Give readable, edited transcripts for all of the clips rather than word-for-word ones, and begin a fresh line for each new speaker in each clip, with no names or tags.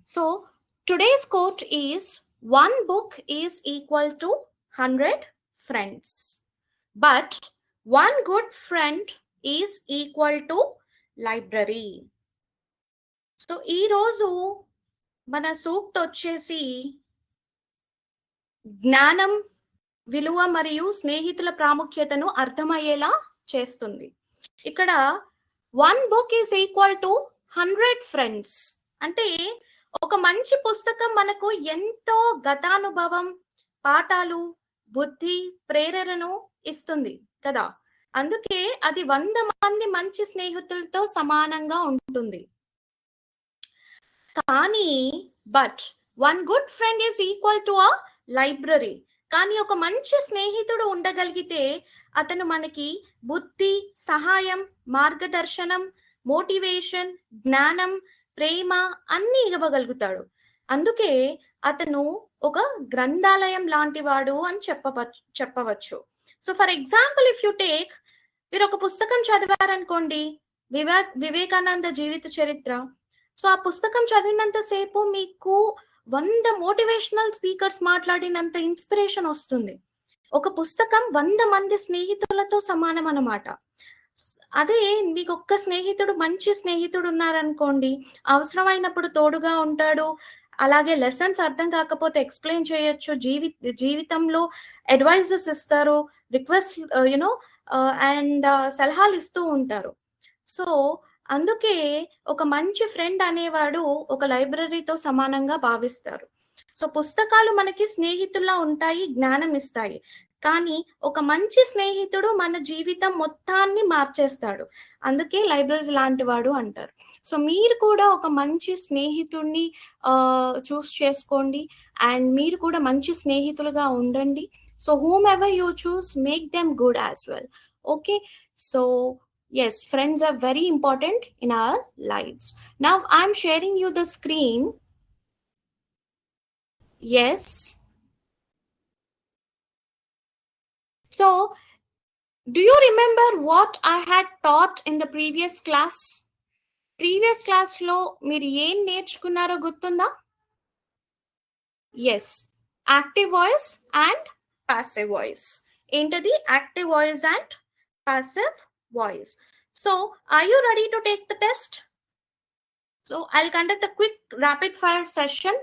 So today's quote is, one book is equal to 100 friends, but one good friend is equal to library. So ఈరోజు మన సూక్తి వచ్చేసి జ్ఞానం విలువ మరియు స్నేహితుల ప్రాముఖ్యతను అర్థమయ్యేలా చేస్తుంది. ఇక్కడ one book is equal to 100 friends అంటే ఒక మంచి పుస్తకం మనకు ఎంతో గతానుభవం, పాఠాలు, బుద్ధి, ప్రేరణను ఇస్తుంది కదా. అందుకే అది 100 మంది మంచి స్నేహితులతో సమానంగా ఉంటుంది. కానీ but one good friend is equal to a library. కానీ ఒక మంచి స్నేహితుడు ఉండగలిగితే అతను మనకి బుద్ధి, సహాయం, మార్గదర్శనం, మోటివేషన్, జ్ఞానం, ప్రేమ అన్ని ఇవ్వగలుగుతాడు. అందుకే అతను ఒక గ్రంథాలయం లాంటి వాడు అని చెప్పవచ్చు. So for example, if you take, మీరు ఒక పుస్తకం చదివారనుకోండి, వివేకానంద జీవిత చరిత్ర. సో ఆ పుస్తకం చదివినంతసేపు మీకు 100 మోటివేషనల్ స్పీకర్స్ మాట్లాడినంత ఇన్స్పిరేషన్ వస్తుంది. ఒక పుస్తకం 100 మంది స్నేహితులతో సమానం అన్నమాట. అదే మీకు ఒక్క స్నేహితుడు, మంచి స్నేహితుడు ఉన్నారనుకోండి, అవసరమైనప్పుడు తోడుగా ఉంటాడు, అలాగే లెసన్స్ అర్థం కాకపోతే ఎక్స్ప్లెయిన్ చేయొచ్చు, జీవితంలో అడ్వైజెస్ ఇస్తారు, రిక్వెస్ట్ అండ్ సలహాలు ఇస్తూ ఉంటారు. సో అందుకే ఒక మంచి ఫ్రెండ్ అనేవాడు ఒక లైబ్రరీతో సమానంగా భావిస్తారు. సో పుస్తకాలు మనకి స్నేహితుల్లా ఉంటాయి, జ్ఞానం ఇస్తాయి. కానీ ఒక మంచి స్నేహితుడు మన జీవితం మొత్తాన్ని మార్చేస్తాడు. అందుకే లైబ్రరీ లాంటి వాడు అంటారు. సో మీరు కూడా ఒక మంచి స్నేహితుడిని చూస్ చేసుకోండి, అండ్ మీరు కూడా మంచి స్నేహితులుగా ఉండండి. So whom ever you choose, make them good as well. Okay, so yes, friends are very important in our lives. Now I'm sharing you the screen. Yes. So do you remember what I had taught in the previous class? Previous class lo meer em నేర్చుకున్నారో గుర్తుందా? Yes, active voice and passive voice. ఏంటది? Active voice and passive voice. So are you ready to take the test? So I'll conduct a quick rapid fire session.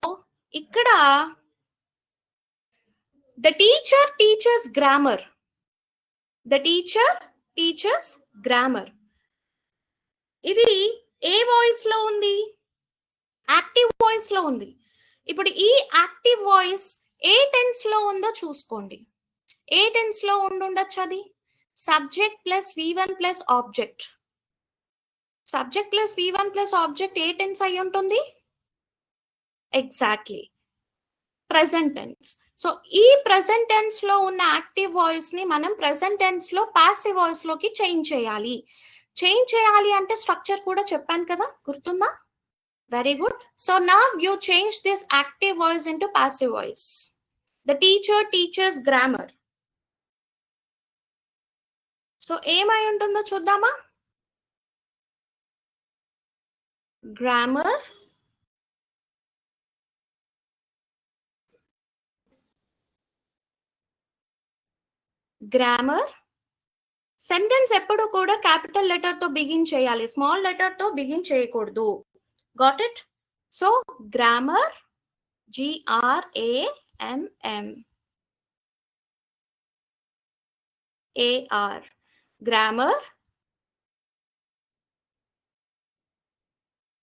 So ikkada the teacher teaches grammar. The teacher teaches grammar. ఇది ఏ voice లో ఉంది? Active voice లో ఉంది. ఇప్పుడు ఈ active voice ఏ tense లో ఉందో చూసుకోండి. ఏ టెన్స్ లో ఉండొచ్చు? అది subject plus V1 plus object. Subject plus V1 plus object ఏ టెన్స్ అయి ఉంటుంది? Exactly, present tense. సో ఈ ప్రెసెంట్ టెన్స్ లో ఉన్న యాక్టివ్ వాయిస్ ని మనం ప్రెసెంట్ టెన్స్ లో పాసివ్ వాయిస్ లోకి చేంజ్ చేయాలి. చేంజ్ చేయాలి అంటే స్ట్రక్చర్ కూడా చెప్పాను కదా, గుర్తుందా? Very good. So now you change this active voice into passive voice. The teacher teaches grammar. So ఏమై ఉంటుందో చూద్దామా? Grammar, grammar. సెంటెన్స్ ఎప్పుడు కూడా క్యాపిటల్ లెటర్ తో బిగిన్ చేయాలి, స్మాల్ లెటర్ తో బిగిన్ చేయకూడదు. Got it? So grammar, GRAMMAR. Grammar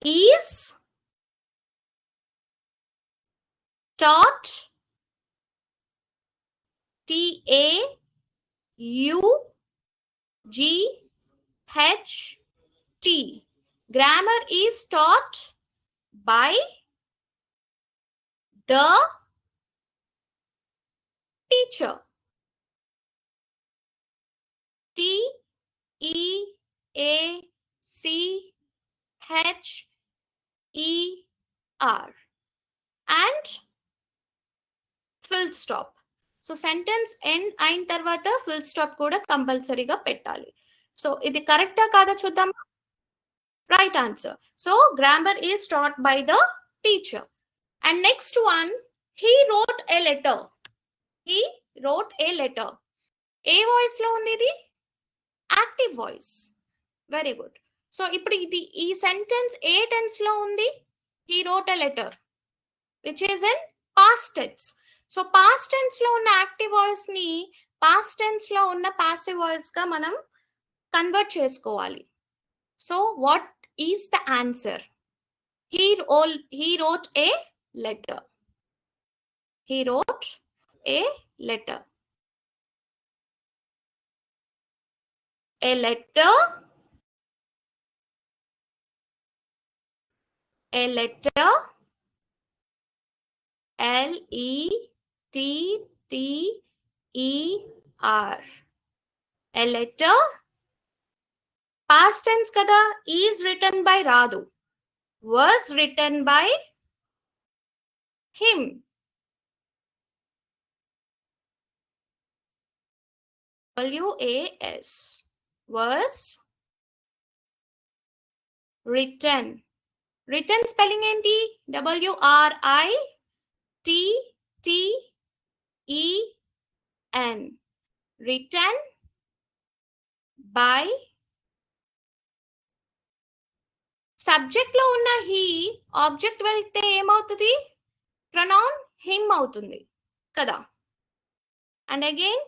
is taught, TAUGHT. Grammar is taught by the teacher. TEACHER. And full stop. So sentence end అయిన తర్వాత full stop కూడా కంపల్సరీగా పెట్టాలి. సో ఇది కరెక్టా కాదా చూద్దాం. Right answer. So grammar is taught by the teacher. And next one, he wrote a letter. He wrote a letter. ఏ వాయిస్ లో ఉంది ఇది? Active voice. Very good. So ఇప్పుడు ఇది ఈ సెంటెన్స్ ఏ టెన్స్ లో ఉంది? He wrote a letter which is in past tense. So past tense లో ఉన్న యాక్టివ్ వాయిస్ ని పాస్ట్ టెన్స్ లో ఉన్న పాసివ్ వాయిస్ గా మనం కన్వర్ట్ చేసుకోవాలి. So what is the answer? He wrote a letter. He wrote a letter. A letter. A letter. L-E-T-T-E-R. A letter. Past tense kada, is written by Radu. Was written by him. W-A-S. Was written. Written spelling enti? W-R-I-T-T-E-N. Written by. Subject లో ఉన్న he object వెళ్తే ఏమవుతుంది? Pronoun him అవుతుంది కదా. And again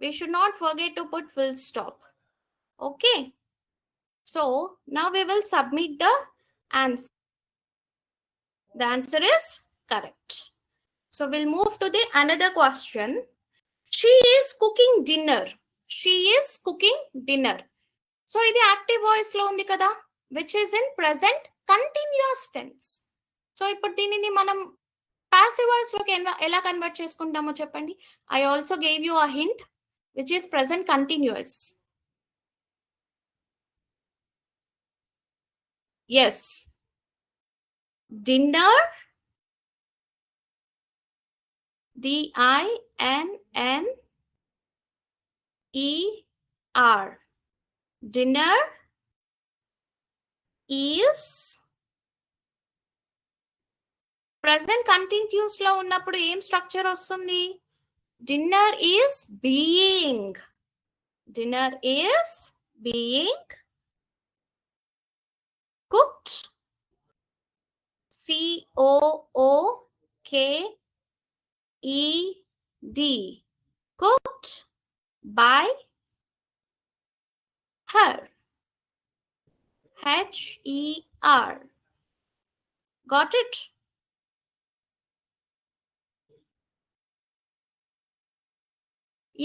we should not forget to put full stop. Okay, so now we will submit the answer. The answer is correct. So we'll move to the another question. She is cooking dinner. She is cooking dinner. So ఇది active voice లో ఉంది కదా, which is in present continuous tense. So ఇప్పుడు దీనిని మనం passive voice లోకి ఎలా convert చేసుకుంటామో చెప్పండి. I also gave you a hint which is present continuous. Yes. Dinner. D-I-N-N-E-R. Dinner is present continuous లో ఉన్నప్పుడు ఏం స్ట్రక్చర్ వస్తుంది? Dinner is being. Dinner is being cooked. C-O-O-K-E-D. Cooked by her. H-E-R. Got it?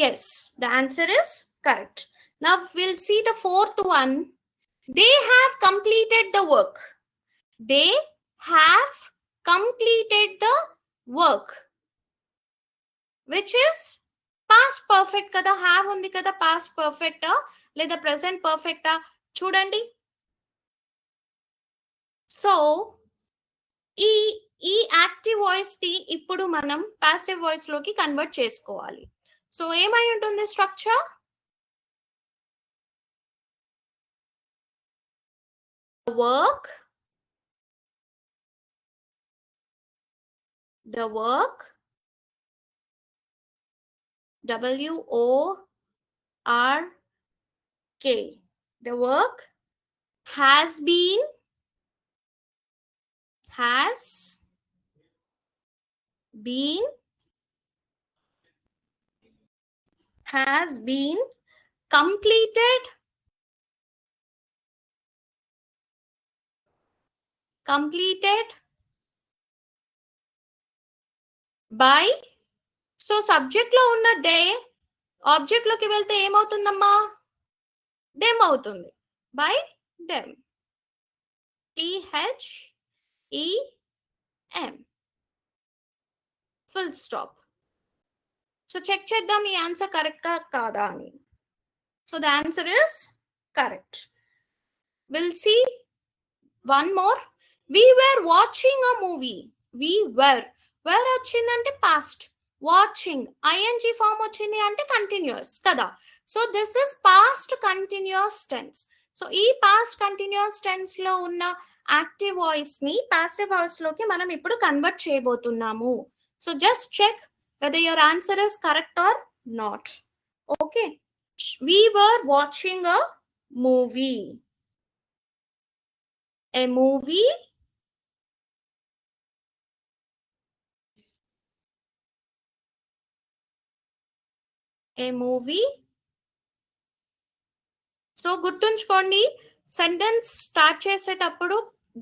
Yes, the answer is correct. Now we'll see the fourth one. They have completed the work. They have completed the work. Which is past perfect kada, have undi kada, past perfect లేదా present perfect చూడండి. So ఈ active voice ని ఇప్పుడు మనం passive voice లోకి convert చేసుకోవాలి. So ఏమై ఉంటుంది structure? work, the work, W-O-R-K, the work has been completed by. So subject లో ఉన్న దే ఆబ్జెక్ట్ లోకి వెళ్తే ఏమవుతుందమ్మా? దెమ్ అవుతుంది. By them. T-H-E-M. Full stop. So check చేద్దాం ఈ ఆన్సర్ కరెక్టా కాదా అని. So the answer is correct. Will see one more. We were watching a movie. We were వచ్చిందంటే పాస్ట్, వాచింగ్ ఐఎన్జి ఫామ్ వచ్చింది అంటే కంటిన్యూస్ కదా. So this is past continuous tense. So ఈ పాస్ట్ కంటిన్యూస్ టెన్స్ లో ఉన్న active voice ని passive voice లోకి మనం ఇప్పుడు కన్వర్ట్ చేయబోతున్నాము. So just check whether your answer is correct or not. Okay, we were watching a movie. A movie. A movie. So గుర్తుంచుకోండి, sentence start చేసేటప్పుడు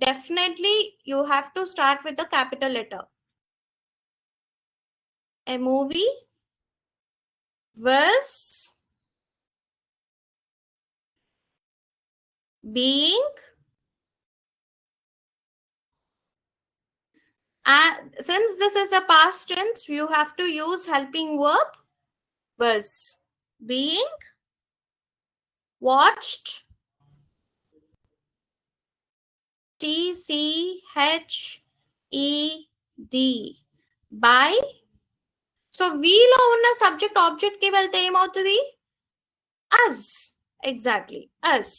definitely you have to start with the capital letter. A movie was being since this is a past tense, you have to use helping verb was being watched. TCHED by. So వీలో ఉన్న subject object కి వెళ్తే ఏమవుతుంది? us. Exactly, us.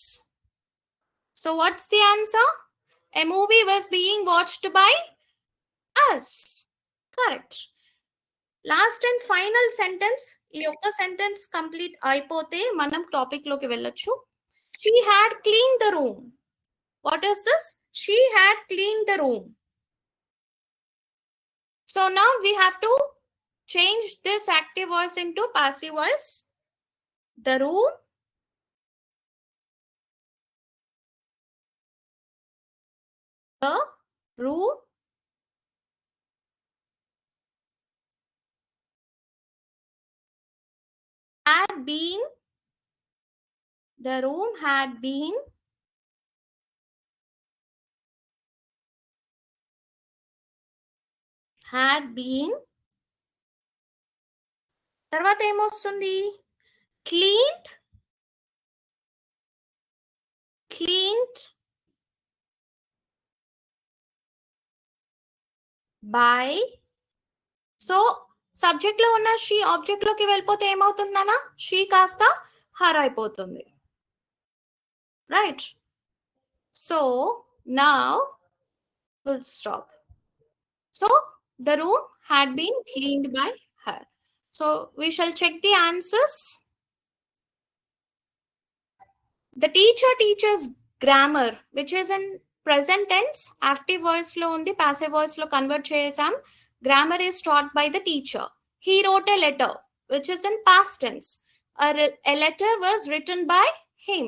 So what's the answer? A movie was being watched by us. Correct. Last and final sentence. ఈ ఒక్క sentence complete అయిపోతే మనం topic లోకి వెళ్ళొచ్చు. She had cleaned the room. What is this? She had cleaned the room. So now we have to change this active voice into passive voice. The room had been తర్వాత ఏమొస్తుంది? cleaned by. So subject లో ఉన్న she object లోకి వెళ్ళిపోతే ఏమవుతుందన్నా? She కాస్త her అయిపోతుంది. Right. So now will stop. So the room had been cleaned by her. So we shall check the answers. The teacher teaches grammar, which is in present tense. Active voice lo undi, passive voice lo convert chesam. Grammar is taught by the teacher. He wrote a letter, which is in past tense. A letter was written by him.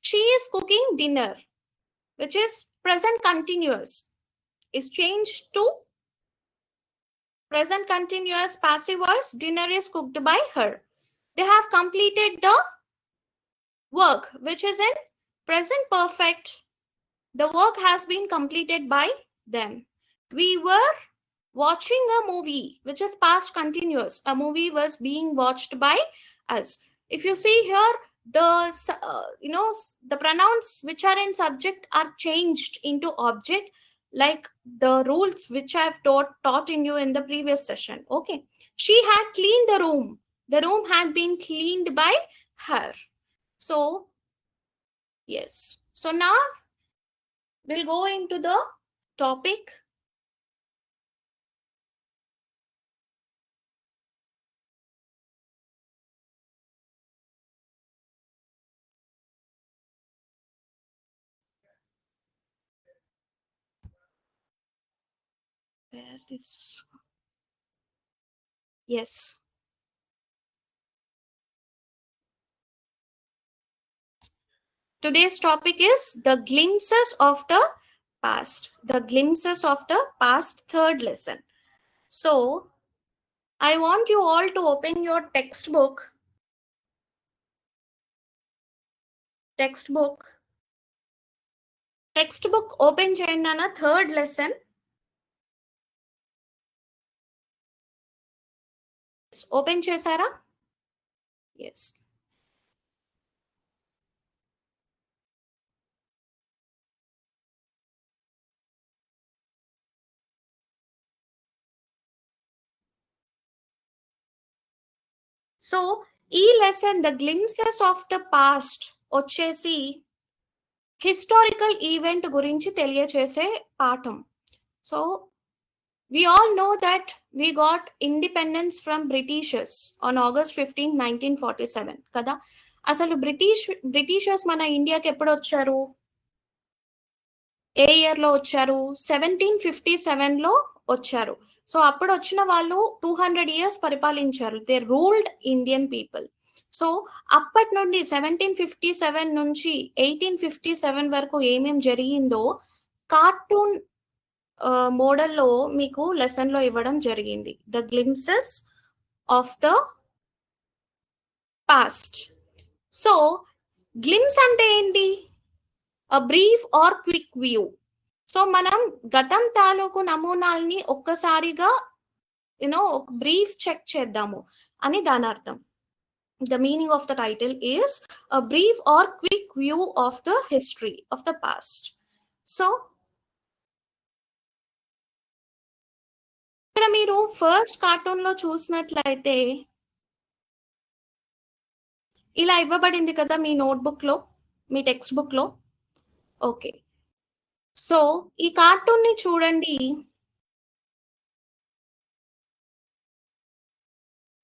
She is cooking dinner, which is present continuous, is changed to present continuous passive voice. Dinner is cooked by her. They have completed the work, which is in present perfect. The work has been completed by them. We were watching a movie, which is past continuous. A movie was being watched by us. If you see here, the pronouns which are in subject are changed into object, like the rules which I've taught in you in the previous session. Okay. She had cleaned the room. The room had been cleaned by her. So yes. So now we'll go into the topic. Where this? Yes. Today's topic is the glimpses of the past. The glimpses of the past, third lesson. So I want you all to open your textbook. Textbook open cheyandi na third lesson. Open chesara? Yes. So ఈ lesson the glimpses of the past వచ్చేసి historical event గురించి తెలియచేసే పాఠం. So we all know that we got independence from Britishers on August 15, 1947 కదా. అసలు Britishers మన ఇండియాకి ఎప్పుడు వచ్చారు, ఏ ఇయర్ లో వచ్చారు? 1757 లో వచ్చారు. సో అప్పుడు వచ్చిన వాళ్ళు 200 years పరిపాలించారు. They ruled Indian people. So అప్పటి నుండి 1757 నుంచి 1857 వరకు ఏమేం జరిగిందో కార్టూన్ మోడల్లో మీకు లెసన్ లో ఇవ్వడం జరిగింది. The glimpses of the past. So glimpse అంటే ఏంటి? A brief or quick view. So మనం గతం తాలూకు నమూనాల్ని ఒక్కసారిగా ఒక బ్రీఫ్ చెక్ చేద్దాము అని దాని అర్థం. The meaning of the title is a brief or quick view of the history of the past. So ఇక్కడ మీరు ఫస్ట్ కార్టూన్ లో చూసినట్లయితే ఇలా ఇవ్వబడింది కదా మీ నోట్బుక్ లో, మీ టెక్స్ట్ బుక్ లో. ఓకే, సో ఈ కార్టూన్ ని చూడండి.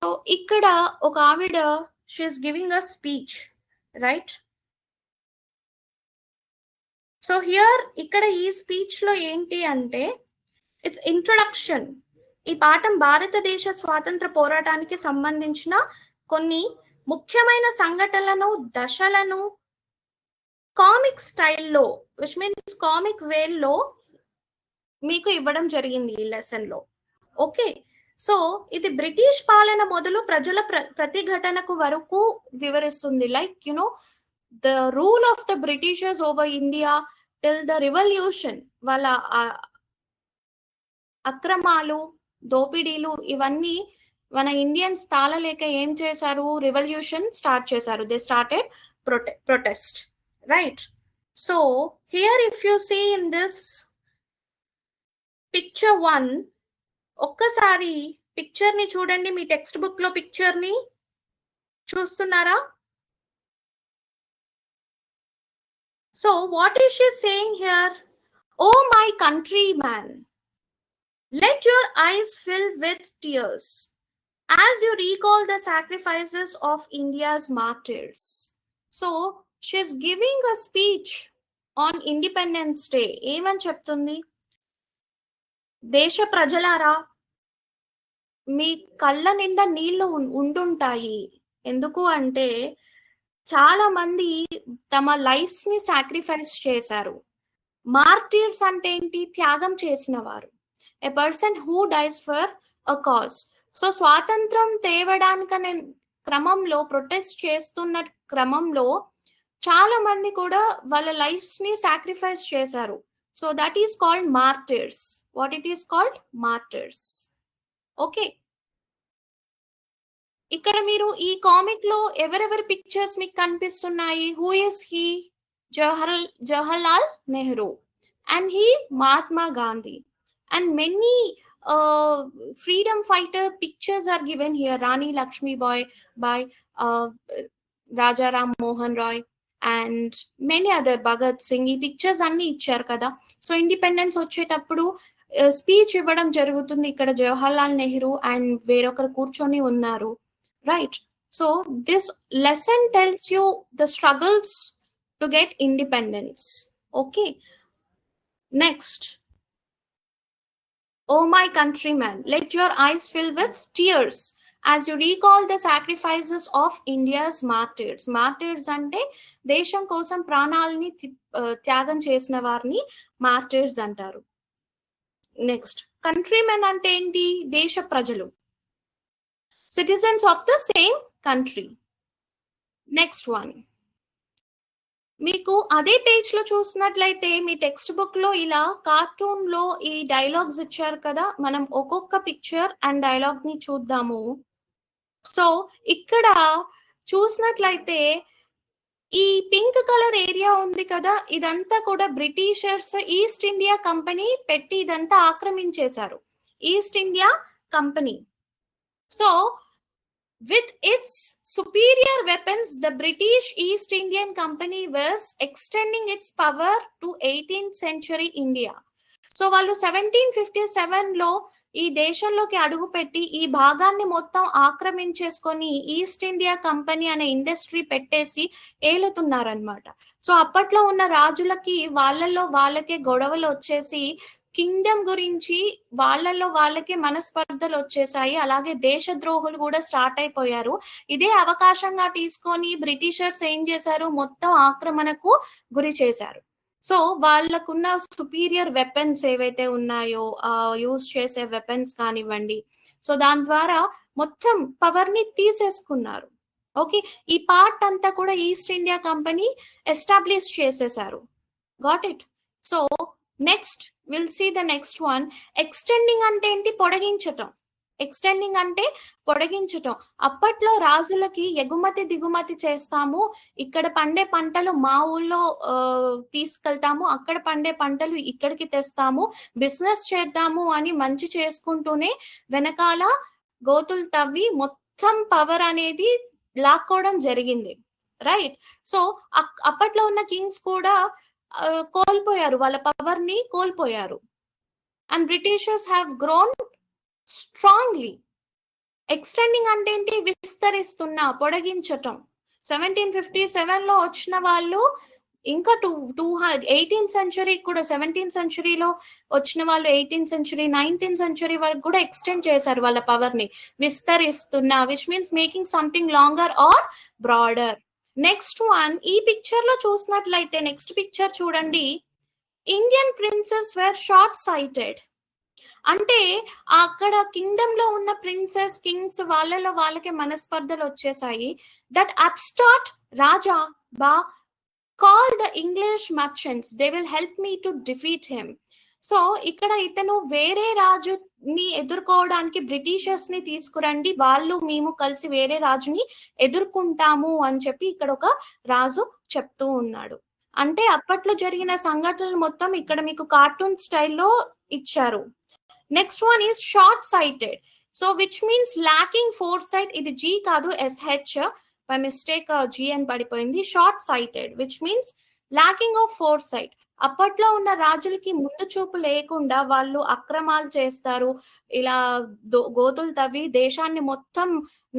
సో ఇక్కడ ఒక ఆవిడ, she is giving a speech, right? So here ఇక్కడ ఈ స్పీచ్ లో ఏంటి అంటే ఇట్స్ ఇంట్రొడక్షన్. ఈ పాఠం భారతదేశ స్వాతంత్ర పోరాటానికి సంబంధించిన కొన్ని ముఖ్యమైన సంఘటనలను, దశలను కామిక్ స్టైల్లో, విచ్ మీన్స్ కామిక్ వేల్లో మీకు ఇవ్వడం జరిగింది ఈ లెసన్ లో. ఓకే, సో ఇది బ్రిటిష్ పాలన మొదలు ప్రజల ప్రతిఘటనకు వరకు వివరిస్తుంది. Like the rule of the Britishers over India till the revolution. వాళ్ళ అక్రమాలు, దోపిడీలు ఇవన్నీ మన ఇండియన్స్ తాళలేక ఏం చేశారు? రివల్యూషన్ స్టార్ట్ చేశారు. They started protest, right? So here if you see in this picture 1, ఒక్కసారి పిక్చర్ ని చూడండి. మీ టెక్స్ట్ బుక్ లో పిక్చర్ ని చూస్తున్నారా? So what is she saying here? Oh my country man, let your eyes fill with tears as you recall the sacrifices of India's martyrs. So she's giving a speech on Independence Day. ఏమని చెప్తుంది? దేశ ప్రజలారా, మీ కళ్ళ నిండా నీళ్లు ఉంటుంటాయి. ఎందుకు అంటే చాలా మంది తమ లైఫ్స్ ని సాక్రిఫైస్ చేశారు. మార్టీర్స్ అంటే ఏంటి? త్యాగం చేసిన వారు. A person who dies for a cause. So స్వాతంత్రం తేవడానికనే క్రమంలో, ప్రొటెస్ట్ చేస్తున్న క్రమంలో చాలా మంది కూడా వాళ్ళ లైఫ్స్ ని సాక్రిఫైస్ చేశారు. So that is called martyrs. What it is called? Martyrs. Okay, ఇక్కడ మీరు ఈ కామిక్ లో ఎవరెవరి పిక్చర్స్ మీకు కనిపిస్తున్నాయి? Who is he? Jawaharlal Nehru, and he Mahatma Gandhi. And many freedom fighter pictures are given here. Rani Lakshmi Bai by Raja Ram Mohan Roy and many other, Bhagat Singh. ఈ pictures అన్ని ఇచ్చారు కదా. సో ఇండిపెండెన్స్ వచ్చేటప్పుడు speech ఇవ్వడం జరుగుతుంది. ఇక్కడ జవహర్లాల్ నెహ్రూ అండ్ వేరొకరు కూర్చొని ఉన్నారు, right? So this lesson tells you the struggles to get independence. Okay, next. Oh my countrymen, let your eyes fill with tears as you recall the sacrifices of India's martyrs. Martyrs అంటే దేశం కోసం ప్రాణాలని త్యాగం చేసిన వారిని martyrs అంటారు. Next, countrymen అంటే ఏంటి? దేశ ప్రజలు, citizens of the same country. Next one, మీకు అదే పేజ్ లో చూసినట్లయితే మీ టెక్స్ట్ బుక్ లో ఇలా కార్టూన్ లో ఈ డైలాగ్స్ ఇచ్చారు కదా. మనం ఒక్కొక్క పిక్చర్ అండ్ డైలాగ్ ని చూద్దాము. సో ఇక్కడ చూసినట్లయితే ఈ పింక్ కలర్ ఏరియా ఉంది కదా, ఇదంతా కూడా బ్రిటిషర్స్, ఈస్ట్ ఇండియా కంపెనీ పెట్టి ఇదంతా ఆక్రమించేశారు. East India company. So With its superior weapons, the British East Indian Company was extending its power to 18th century India. So వాళ్ళు 1757లో ఈ దేశంలోకి అడుగుపెట్టి ఈ భాగాన్ని మొత్తం ఆక్రమించేసుకొని ఈస్ట్ ఇండియా కంపెనీ అనే ఇండస్ట్రీ పెట్టేసి ఏలుతున్నారనమాట. సో అప్పట్లో ఉన్న రాజులకి వాళ్ళల్లో వాళ్ళకే గొడవలు వచ్చేసి కింగ్డమ్ గురించి వాళ్ళల్లో వాళ్ళకే మనస్పర్ధలు వచ్చేసాయి. అలాగే దేశద్రోహులు కూడా స్టార్ట్ అయిపోయారు. ఇదే అవకాశంగా తీసుకొని బ్రిటిషర్స్ ఏం చేశారు, మొత్తం ఆక్రమణకు గురి చేశారు. సో వాళ్ళకున్న సుపీరియర్ వెపన్స్ ఏవైతే ఉన్నాయో యూజ్ చేసే వెపన్స్ కానివ్వండి, సో దాని ద్వారా మొత్తం పవర్ ని తీసేసుకున్నారు. ఓకే, ఈ పార్ట్ అంతా కూడా ఈస్ట్ ఇండియా కంపెనీ ఎస్టాబ్లిష్ చేసేసారు. Got it. So next will see the next one. Extending అంటే ఏంటి? పొడిగించటం. ఎక్స్టెండింగ్ అంటే పొడిగించటం. అప్పట్లో రాజులకి ఎగుమతి దిగుమతి చేస్తాము, ఇక్కడ పండే పంటలు మా ఊళ్ళో తీసుకెళ్తాము, అక్కడ పండే పంటలు ఇక్కడికి తెస్తాము, బిజినెస్ చేద్దాము అని మంచి చేసుకుంటూనే వెనకాల గోతులు తవ్వి మొత్తం పవర్ అనేది లాక్కోవడం జరిగింది. రైట్. సో అప్పట్లో ఉన్న కింగ్స్ కూడా కోల్పోయారు, వాళ్ళ పవర్ ని కోల్పోయారు. And Britishers have grown strongly. Extending అంటే ఏంటి? విస్తరిస్తున్నా, పొడిగించటం. 1757 లో వచ్చిన వాళ్ళు ఇంకా 18th సెంచరీ కూడా, 17th సెంచరీలో వచ్చిన వాళ్ళు 18th సెంచరీ 19th సెంచరీ వరకు కూడా ఎక్స్టెండ్ చేశారు వాళ్ళ పవర్ ని, విస్తరిస్తున్నా, which means making something longer or broader. Next one, ఈ పిక్చర్ లో చూసినట్లయితే నెక్స్ట్ పిక్చర్ చూడండి. Indian princes were short sighted. అంటే అక్కడ కింగ్డమ్ లో ఉన్న ప్రిన్సెస్ కింగ్స్ వాళ్ళలో వాళ్ళకే మనస్పర్ధలు వచ్చేసాయి. దట్ అప్స్టార్ట్ రాజా బా call the English merchants, they will help me to defeat him. So ఇక్కడ ఇతను వేరే రాజుని ఎదుర్కోవడానికి బ్రిటిషర్స్ ని తీసుకురండి, వాళ్ళు మేము కలిసి వేరే రాజుని ఎదుర్కొంటాము అని చెప్పి ఇక్కడ ఒక రాజు చెప్తూ ఉన్నాడు. అంటే అప్పట్లో జరిగిన సంఘటనలు మొత్తం ఇక్కడ మీకు కార్టూన్ స్టైల్లో ఇచ్చారు. Next one is short sighted. So which means lacking foresight. ఇది జీ కాదు, SH బై మిస్టేక్ జీ అని పడిపోయింది. Short sighted which means lacking of foresight. అప్పట్లో ఉన్న రాజులకి ముందు చూపు లేకుండా వాళ్ళు అక్రమాలు చేస్తారు, ఇలా గోతులు తవ్వి దేశాన్ని మొత్తం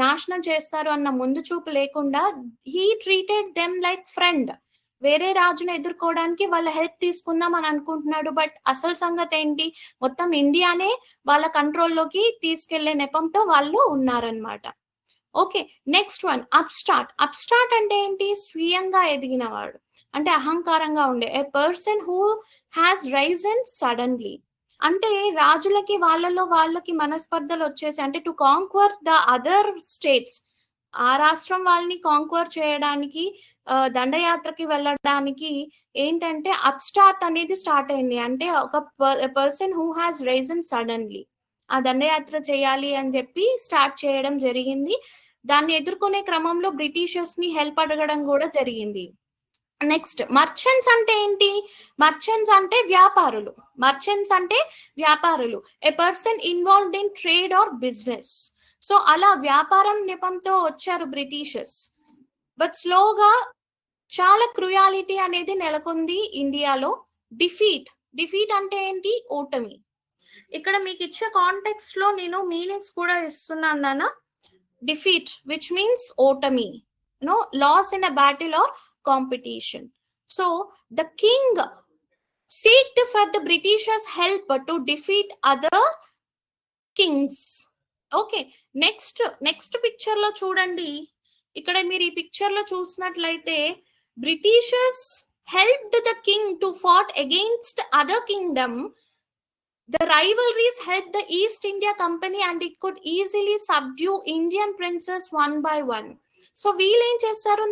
నాశనం చేస్తారు అన్న ముందు చూపు లేకుండా he treated them like friend. వేరే రాజును ఎదుర్కోవడానికి వాళ్ళ హెల్ప్ తీసుకుందాం అని అనుకుంటున్నాడు, బట్ అసలు సంగతి ఏంటి, మొత్తం ఇండియానే వాళ్ళ కంట్రోల్లోకి తీసుకెళ్లే నెపంతో వాళ్ళు ఉన్నారనమాట. Okay, next one upstart. Upstart అంటే ఏంటి? స్వీయంగా ఎదిగినవాడు, అంటే అహంకారంగా ఉండే. A person who has risen suddenly. అంటే రాజులకి వాళ్ళలో వాళ్ళకి మనస్పర్ధలు వచ్చేసి, అంటే to conquer the other states, ఆ రాష్ట్రం వాళ్ళని కాంక్వర్ చేయడానికి, దండయాత్రకి వెళ్ళడానికి ఏంటంటే అప్స్టార్ట్ అనేది స్టార్ట్ అయింది. అంటే ఒక person who has risen suddenly ఆ దండయాత్ర చేయాలి అని చెప్పి స్టార్ట్ చేయడం జరిగింది. దాన్ని ఎదుర్కొనే క్రమంలో బ్రిటిషర్స్ ని హెల్ప్ అడగడం కూడా జరిగింది. నెక్స్ట్ మర్చెంట్స్ అంటే ఏంటి? మర్చెంట్స్ అంటే వ్యాపారులు. మర్చెంట్స్ అంటే వ్యాపారులు. A person involved in trade or business. So అలా వ్యాపారం నెపంతో వచ్చారు బ్రిటిషర్స్. బట్ స్లోగా చాలా క్రుయాలిటీ అనేది నెలకొంది ఇండియాలో. డిఫీట్ అంటే ఏంటి? ఓటమి. ఇక్కడ మీకు ఇచ్చే కాంటెక్స్ట్ లో నేను మీనింగ్స్ కూడా ఇస్తున్నాను నాన్న. డిఫీట్ విచ్ మీన్స్ ఓటమి, loss in a battle or competition. So the king seeked for the Britishers' help to defeat other kings. Okay, next picture లో చూడండి. ఇక్కడ మీరు ఈ పిక్చర్ లో చూసినట్లయితే Britishers helped the king to fought against other kingdom. The rivalries helped the East India Company and it could easily subdue Indian princes one by one. So వీళ్ళు ఏం చేస్తారు,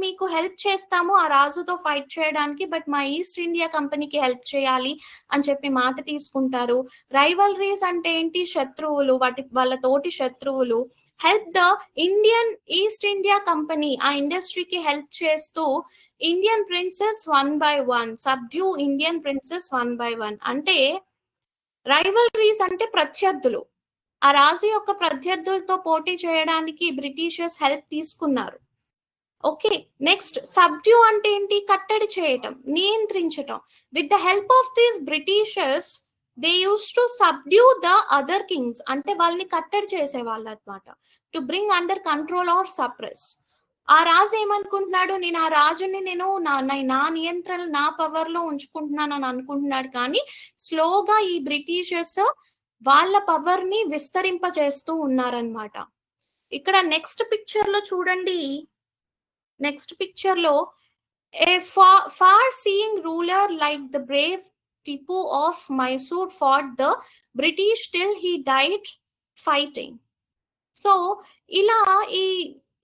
మీకు హెల్ప్ చేస్తాము ఆ రాజుతో ఫైట్ చేయడానికి, బట్ మా ఈస్ట్ ఇండియా కంపెనీకి హెల్ప్ చేయాలి అని చెప్పి మాట తీసుకుంటారు. రైవల్రీస్ అంటే ఏంటి? శత్రువులు, వాళ్ళ తోటి శత్రువులు. Help the Indian East India company, ఆ ఇండస్ట్రీకి హెల్ప్ చేస్తూ Indian princes one by one, subdue Indian princes one by one. అంటే రైవల్రీస్ అంటే ప్రత్యర్థులు, ఆ రాజు యొక్క ప్రత్యర్థులతో పోటీ చేయడానికి బ్రిటిషర్స్ హెల్ప్ తీసుకున్నారు. ఓకే. నెక్స్ట్ సబ్డ్యూ అంటే ఏంటి? కట్టడి చేయటం, నియంత్రించటం. With the help of these Britishers they use to subdue the other kings. అంటే వాళ్ళని కట్టడి చేసేవాళ్ళు అనమాట. To bring under control or suppress. ఆ రాజు ఏమనుకుంటున్నాడు? నేను ఆ రాజుని నేను నా నియంత్రణ, నా పవర్ లో ఉంచుకుంటున్నానని అనుకుంటున్నాడు. కానీ స్లోగా ఈ బ్రిటిషర్స్ వాళ్ళ పవర్ ని విస్తరింపజేస్తూ ఉన్నారనమాట. ఇక్కడ నెక్స్ట్ పిక్చర్ లో చూడండి. నెక్స్ట్ పిక్చర్ లో a far-seeing ruler like the brave Tipu of Mysore fought the British till he died fighting. So ఇలా ఈ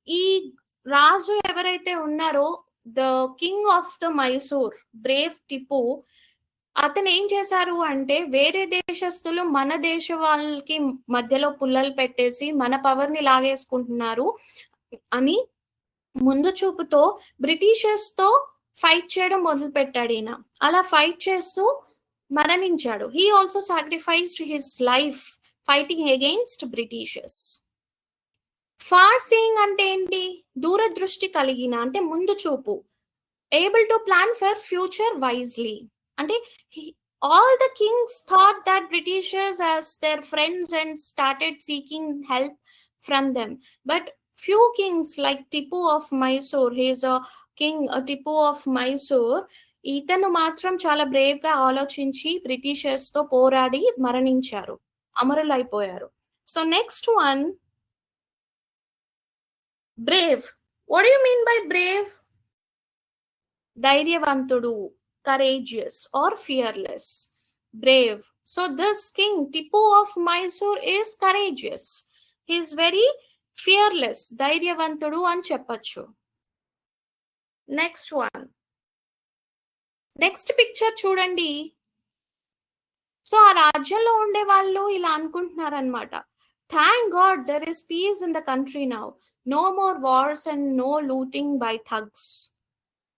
ఈ రాజు ఎవరైతే ఉన్నారో, the king of the Mysore, Brave Tipu, అతను ఏం చేశారు అంటే వేరే దేశస్తులు మన దేశ వాళ్ళకి మధ్యలో పుల్లలు పెట్టేసి మన పవర్ ని లాగేసుకుంటున్నారు అని ముందు చూపుతో బ్రిటిషర్స్ తో ఫైట్ చేయడం మొదలు పెట్టాడు ఈయన. అలా ఫైట్ చేస్తూ మరణించాడు. He also sacrificed his life fighting against Britishers. Far seeing అంటే ఏంటి? దూరదృష్టి కలిగిన, అంటే ముందు చూపు. Able to plan for future wisely. అంటే all the kings thought that Britishers as their friends and started seeking help from them. But few kings like Tipu of Mysore, he is a king, Tipu of Mysore, ఇతను మాత్రం చాలా Brave గా ఆలోచించి Britishers తో పోరాడి మరణించారు, అమరులైపోయారు. So next one, brave. What you mean by brave? ధైర్యవంతుడు, courageous or fearless. Brave. So this king Tipu of Mysore is courageous. He is very fearless, ధైర్యవంతుడు అని చెప్పొచ్చు. నెక్స్ట్ వన్, నెక్స్ట్ పిక్చర్ చూడండి. సో ఆ రాజ్యంలో ఉండే వాళ్ళు ఇలా అనుకుంటున్నారనమాట. Thank God there is peace in the country now. No more wars and no looting by thugs.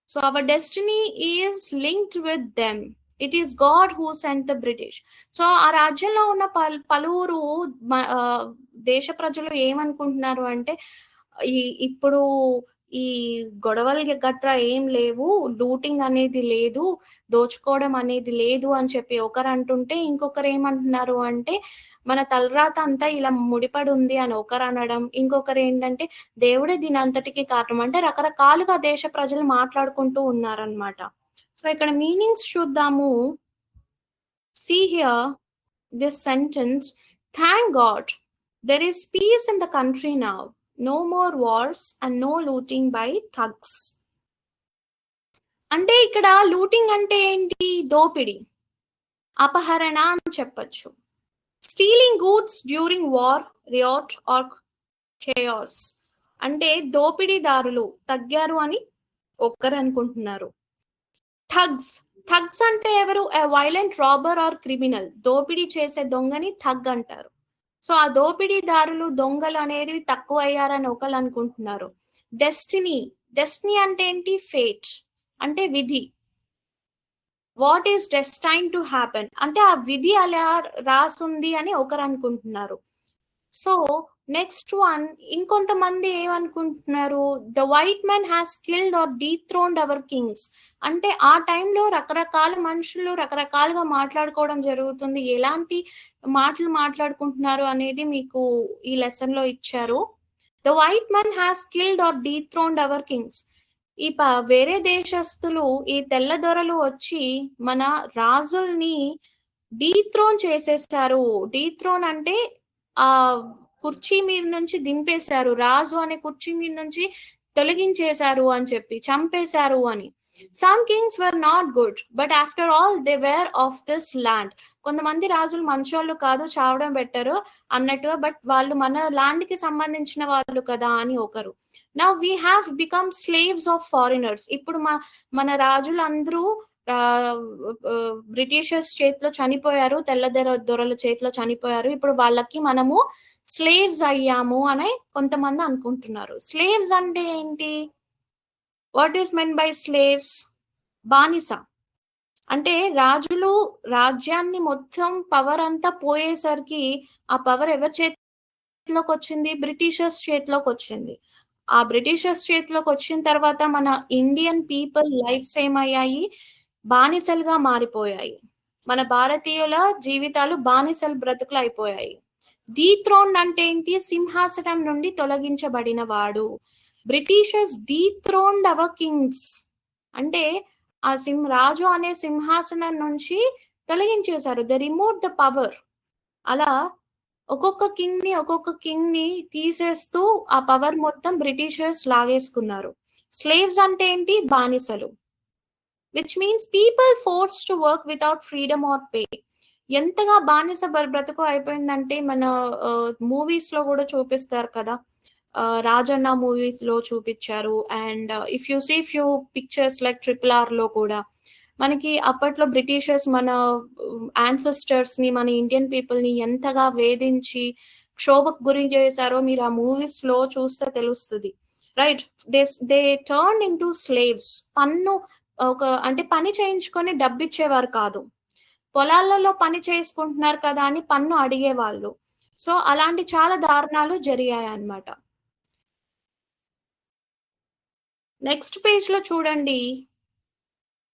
So our destiny is linked with them. It is God who sent the British. So ఆ రాజ్యంలో ఉన్న పలువురు దేశ ప్రజలు ఏమనుకుంటున్నారు అంటే, ఇప్పుడు ఈ గొడవలు గట్రా ఏం లేవు, లూటింగ్ అనేది లేదు, దోచుకోవడం అనేది లేదు అని చెప్పి ఒకరు అంటుంటే, ఇంకొకరు ఏమంటున్నారు అంటే మన తలరాత అంతా ఇలా ముడిపడి ఉంది అని ఒకరు అనడం, ఇంకొకరు ఏంటంటే దేవుడే దీని అంతటికి కారణం. అంటే రకరకాలుగా దేశ ప్రజలు మాట్లాడుకుంటూ ఉన్నారనమాట. సో ఇక్కడ మీనింగ్స్ చూద్దాము. See here this sentence, thank God there is peace in the country now. No more wars and no looting by thugs. అంటే ఇక్కడ లూటింగ్ అంటే ఏంటి? దోపిడి, అపహరణ అని చెప్పొచ్చు. Stealing goods during war, riot or chaos. అంటే దోపిడీదారులు తగ్గారు అని ఒక్కరు అనుకుంటున్నారు. థగ్స్. థగ్స్ అంటే ఎవరు? A violent robber or criminal. దోపిడీ చేసే దొంగని థగ్ అంటారు. సో ఆ దోపిడీదారులు, దొంగలు అనేది తక్కువ అయ్యారని ఒకళ్ళు అనుకుంటున్నారు. డెస్టినీ. డెస్టినీ అంటే ఏంటి? ఫేట్, అంటే విధి. What is destine to happen, అంటే ఆ విధి అలా రాసుంది అని ఒకరు అనుకుంటున్నారు. సో నెక్స్ట్ వన్, ఇంకొంతమంది ఏమనుకుంటున్నారు? The white man has killed or dethroned our kings. అంటే ఆ టైంలో రకరకాల మనుషులు రకరకాలుగా మాట్లాడుకోవడం జరుగుతుంది. ఎలాంటి మాటలు మాట్లాడుకుంటున్నారు అనేది మీకు ఈ లెసన్ లో ఇచ్చారు. The white man has killed or dethroned our kings. ఈ వేరే దేశస్తులు, ఈ తెల్ల దొరలు వచ్చి మన రాజుల్ని డీథ్రోన్ చేసేసారు. డీథ్రోన్ అంటే ఆ కుర్చీ మీద నుంచి దింపేశారు, రాజు అనే కుర్చీ మీద నుంచి తొలగించేశారు అని చెప్పి, చంపేశారు అని. Some Kings were not good but after all they were of this land. కొంతమంది రాజులు మంచోళ్ళు కాదు, చావడం బెటర్ అన్నట్టుగా, బట్ వాళ్ళు మన ల్యాండ్ కి సంబంధించిన వాళ్ళు కదా అని ఒకరు. Now we have become slaves of foreigners. ఇప్పుడు మన రాజులందరూ బ్రిటిషర్స్ చేతిలో చనిపోయారు, తెల్ల దొరల చేతిలో చనిపోయారు. ఇప్పుడు వాళ్ళకి మనము స్లేవ్స్ అయ్యాము అని కొంతమంది అనుకుంటున్నారు. స్లేవ్స్ అంటే ఏంటి? What is men by slaves? బానిస. అంటే రాజులు రాజ్యాన్ని మొత్తం పవర్ అంతా పోయేసరికి ఆ పవర్ ఎవరి చేతిలోకొచ్చింది? బ్రిటిషర్స్ చేతిలోకొచ్చింది. ఆ బ్రిటిషర్స్ చేతిలోకొచ్చిన తర్వాత మన ఇండియన్ పీపుల్ లైఫ్స్ ఏమయ్యాయి? బానిసలుగా మారిపోయాయి. మన భారతీయుల జీవితాలు బానిసల బ్రతుకులయిపోయాయి. డీథ్రోన్డ్ అంటే ఏంటి? సింహాసనం నుండి తొలగించబడిన వాడు. Britishers dethroned our kings. అంటే ఆ రాజు అనే సింహాసనం నుంచి తొలగించేశారు. They remove the power. అలా ఒక్కొక్క కింగ్‌ని తీసేస్తూ ఆ పవర్ మొత్తం బ్రిటిషర్స్ లాగేసుకున్నారు. స్లేవ్స్ అంటే ఏంటి? బానిసలు. Which means people forced to work without freedom or pay. ఎంతగా బానిస బ్రతుకు అయిపోయిందంటే మన మూవీస్‌లో గూడా చూపిస్తారు కదా! 'రాజన్న' మూవీలో చూపిచ్చారు. And if you see few pictures like 'triple ఆర్'లో కూడా మనకి అప్పట్లో బ్రిటిషర్స్ మన యాన్సెస్టర్స్‌ని, మన ఇండియన్ పీపుల్‌ని ఎంతగా వేధించి, క్షోభకు గురి చేశారో మీరు ఆ మూవీస్‌లో చూస్తే తెలుస్తది. Right. They turned into slaves. అంటే పని చేయించుకొని డబ్బిచ్చేవారు కాదు. పొలాలలో పని చేసుకుంటున్నారు కదా అని పన్ను అడిగేవాళ్ళు. సో, అలాంటి చాలా దారుణాలు జరిగాయన్నమాట. నెక్స్ట్ పేజ్‌లో చూడండి.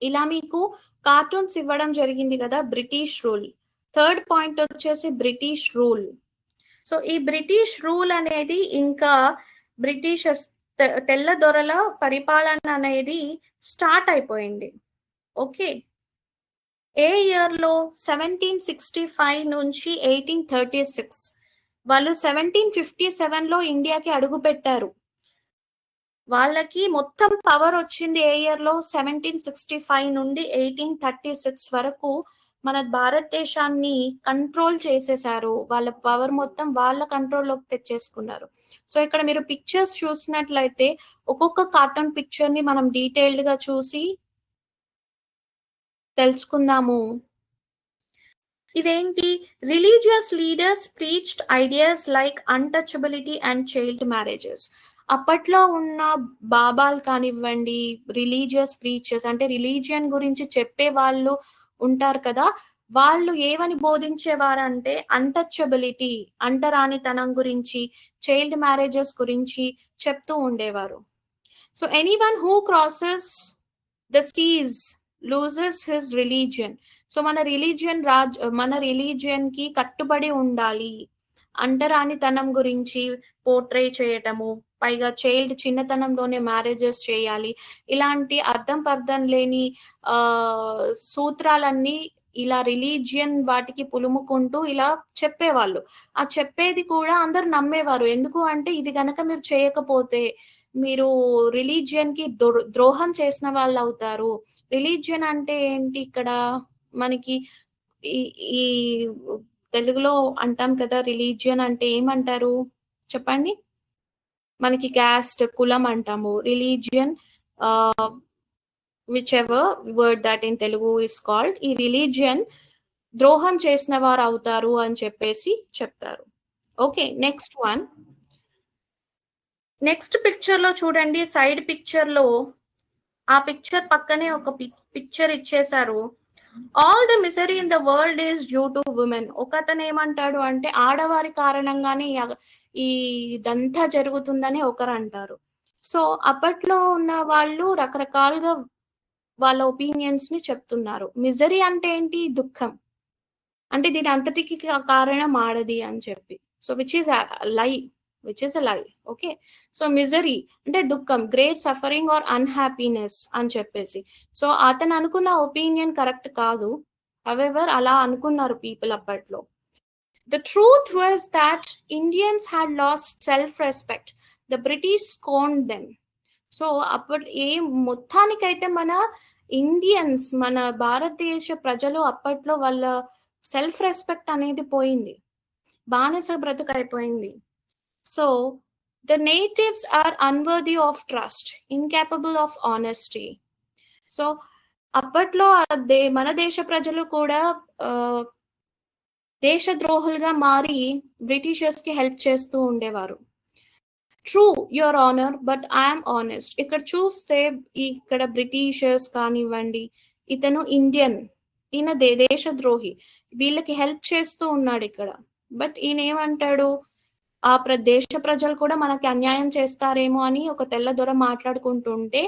ఇలా మీకు కార్టూన్స్ ఇవ్వడం జరిగింది గదా! British rule. థర్డ్ పాయింట్ వచ్చేసి బ్రిటిష్ రూల్. సో, ఈ బ్రిటిష్ రూల్ అనేది ఇంకా బ్రిటిషర్స్ తెల్ల దొరల పరిపాలన అనేది స్టార్ట్ అయిపోయింది. ఓకే. ఏ ఇయర్‌లో 1765 నుంచి 1836. వాళ్ళు 1757లో ఇండియాకి అడుగుపెట్టారు. వాళ్ళకి మొత్తం పవరొచ్చింది ఏ ఇయర్‌లో 1765 నుండి 1836 వరకు మన భారతదేశాన్ని కంట్రోల్ చేసేశారు. వాళ్ళ పవర్ మొత్తం వాళ్ళ కంట్రోల్‌లోకి తెచ్చేసుకున్నారు. సో, ఇక్కడ మీరు పిక్చర్స్ చూసినట్లయితే ఒక్కొక్క కార్టూన్ పిక్చర్‌ని మనం డీటెయిల్డ్‌గా చూసి తెలుసుకుందాము. ఇదేంటి? Religious leaders preached ideas like untouchability and child marriages. అప్పట్లో ఉన్న బాబాలు కానివ్వండి, రిలీజియస్ ప్రీచర్స్ అంటే రిలీజియన్ గురించి చెప్పేవాళ్ళు ఉంటారు కదా! వాళ్ళు ఏమని బోధించేవారంటే అన్‌టచబిలిటీ, అంటరానితనం గురించి, చైల్డ్ మ్యారేజెస్ గురించి చెప్తూ ఉండేవారు. So, anyone who crosses the Cs loses his religion. So, మన రిలీజియన్‌కి కట్టుబడి ఉండాలి. అంటరానితనం గురించి పోర్ట్రే చేయటము, పైగా చిన్నతనంలోనే మ్యారేజెస్ చేయాలి. ఇలాంటి అర్థం పర్థం లేని సూత్రాలన్నీ ఇలా రిలీజియన్ వాటికి పులుముకుంటూ ఇలా చెప్పేవాళ్ళు. ఆ చెప్పేది కూడా అందరూ నమ్మేవారు. ఎందుకు అంటే ఇది గనక మీరు చేయకపోతే మీరు రిలీజియన్‌కి ద్రోహం చేసిన వాళ్ళవుతారు. రిలీజియన్ అంటే ఏంటి ఇక్కడ? మనకి ఈ ఈ తెలుగులో అంటాం కదా! రిలీజియన్ అంటే ఏమంటారు? చెప్పండి? మనకి క్యాస్ట్, కులం అంటాము. రిలీజియన్ ఆహ్, which ever word that in Telugu is called. ఈ రిలీజియన్ ద్రోహం చేసిన వారవుతారు అని చెప్పేసి చెప్తారు. ఓకే. Next one. నెక్స్ట్ పిక్చర్‌లో చూడండి. సైడ్ పిక్చర్‌లో ఆ పిక్చర్ పక్కనే ఒక పిక్చర్ ఇచ్చేశారు. All the misery in the world is due to women. ఒకతను ఏమంటాడు అంటే ఆడవారి కారణంగానే ఈ ఇదంతా జరుగుతుందని ఒకరంటారు. సో, అప్పట్లో ఉన్న వాళ్ళు రకరకాలుగా వాళ్ళ ఒపీనియన్స్‌ని చెప్తున్నారు. మిజరీ అంటే ఏంటి? దుఃఖం. అంటే దీని అంతటికి కారణం ఆడది అని చెప్పి. సో, లై. విచ్ ఈస్ ఎ లై. ఓకే. సో, మిజరీ అంటే దుఃఖం, గ్రేట్ సఫరింగ్ ఆర్ అన్‌హ్యాపీనెస్ అని చెప్పేసి. సో, అతను అనుకున్న ఒపీనియన్ కరెక్ట్ కాదు. హౌవెవర్ అలా అనుకున్నారు పీపుల్ అప్పట్లో. The truth was that Indians had lost self-respect. The British scorned them. So, మొత్తానికైతే మన భారతదేశ ప్రజలు అప్పట్లో వాళ్ళ సెల్ఫ్ రెస్పెక్ట్ అనేది పోయింది. బానిస బ్రతుకయిపోయింది. So, the natives are unworthy of trust, incapable of honesty. So, అప్పట్లో మన దేశ ప్రజలు కూడా ఆహ్, దేశద్రోహులుగా మారి బ్రిటిషర్స్‌కి హెల్ప్ చేస్తూ ఉండేవారు. True your honour. But I am honest. ఇక్కడ చూస్తే ఇక్కడ బ్రిటిషర్స్ కానివ్వండి, ఇతను ఇండియన్, ఈయన దేశద్రోహి, వీళ్ళకి హెల్ప్ చేస్తూ ఉన్నాడు ఇక్కడ. బట్ ఈయన ఏమంటాడు, ఆ దేశ ప్రజలు కూడా మనకి అన్యాయం చేస్తారేమో అని ఒక తెల్ల దొర మాట్లాడుకుంటుంటే,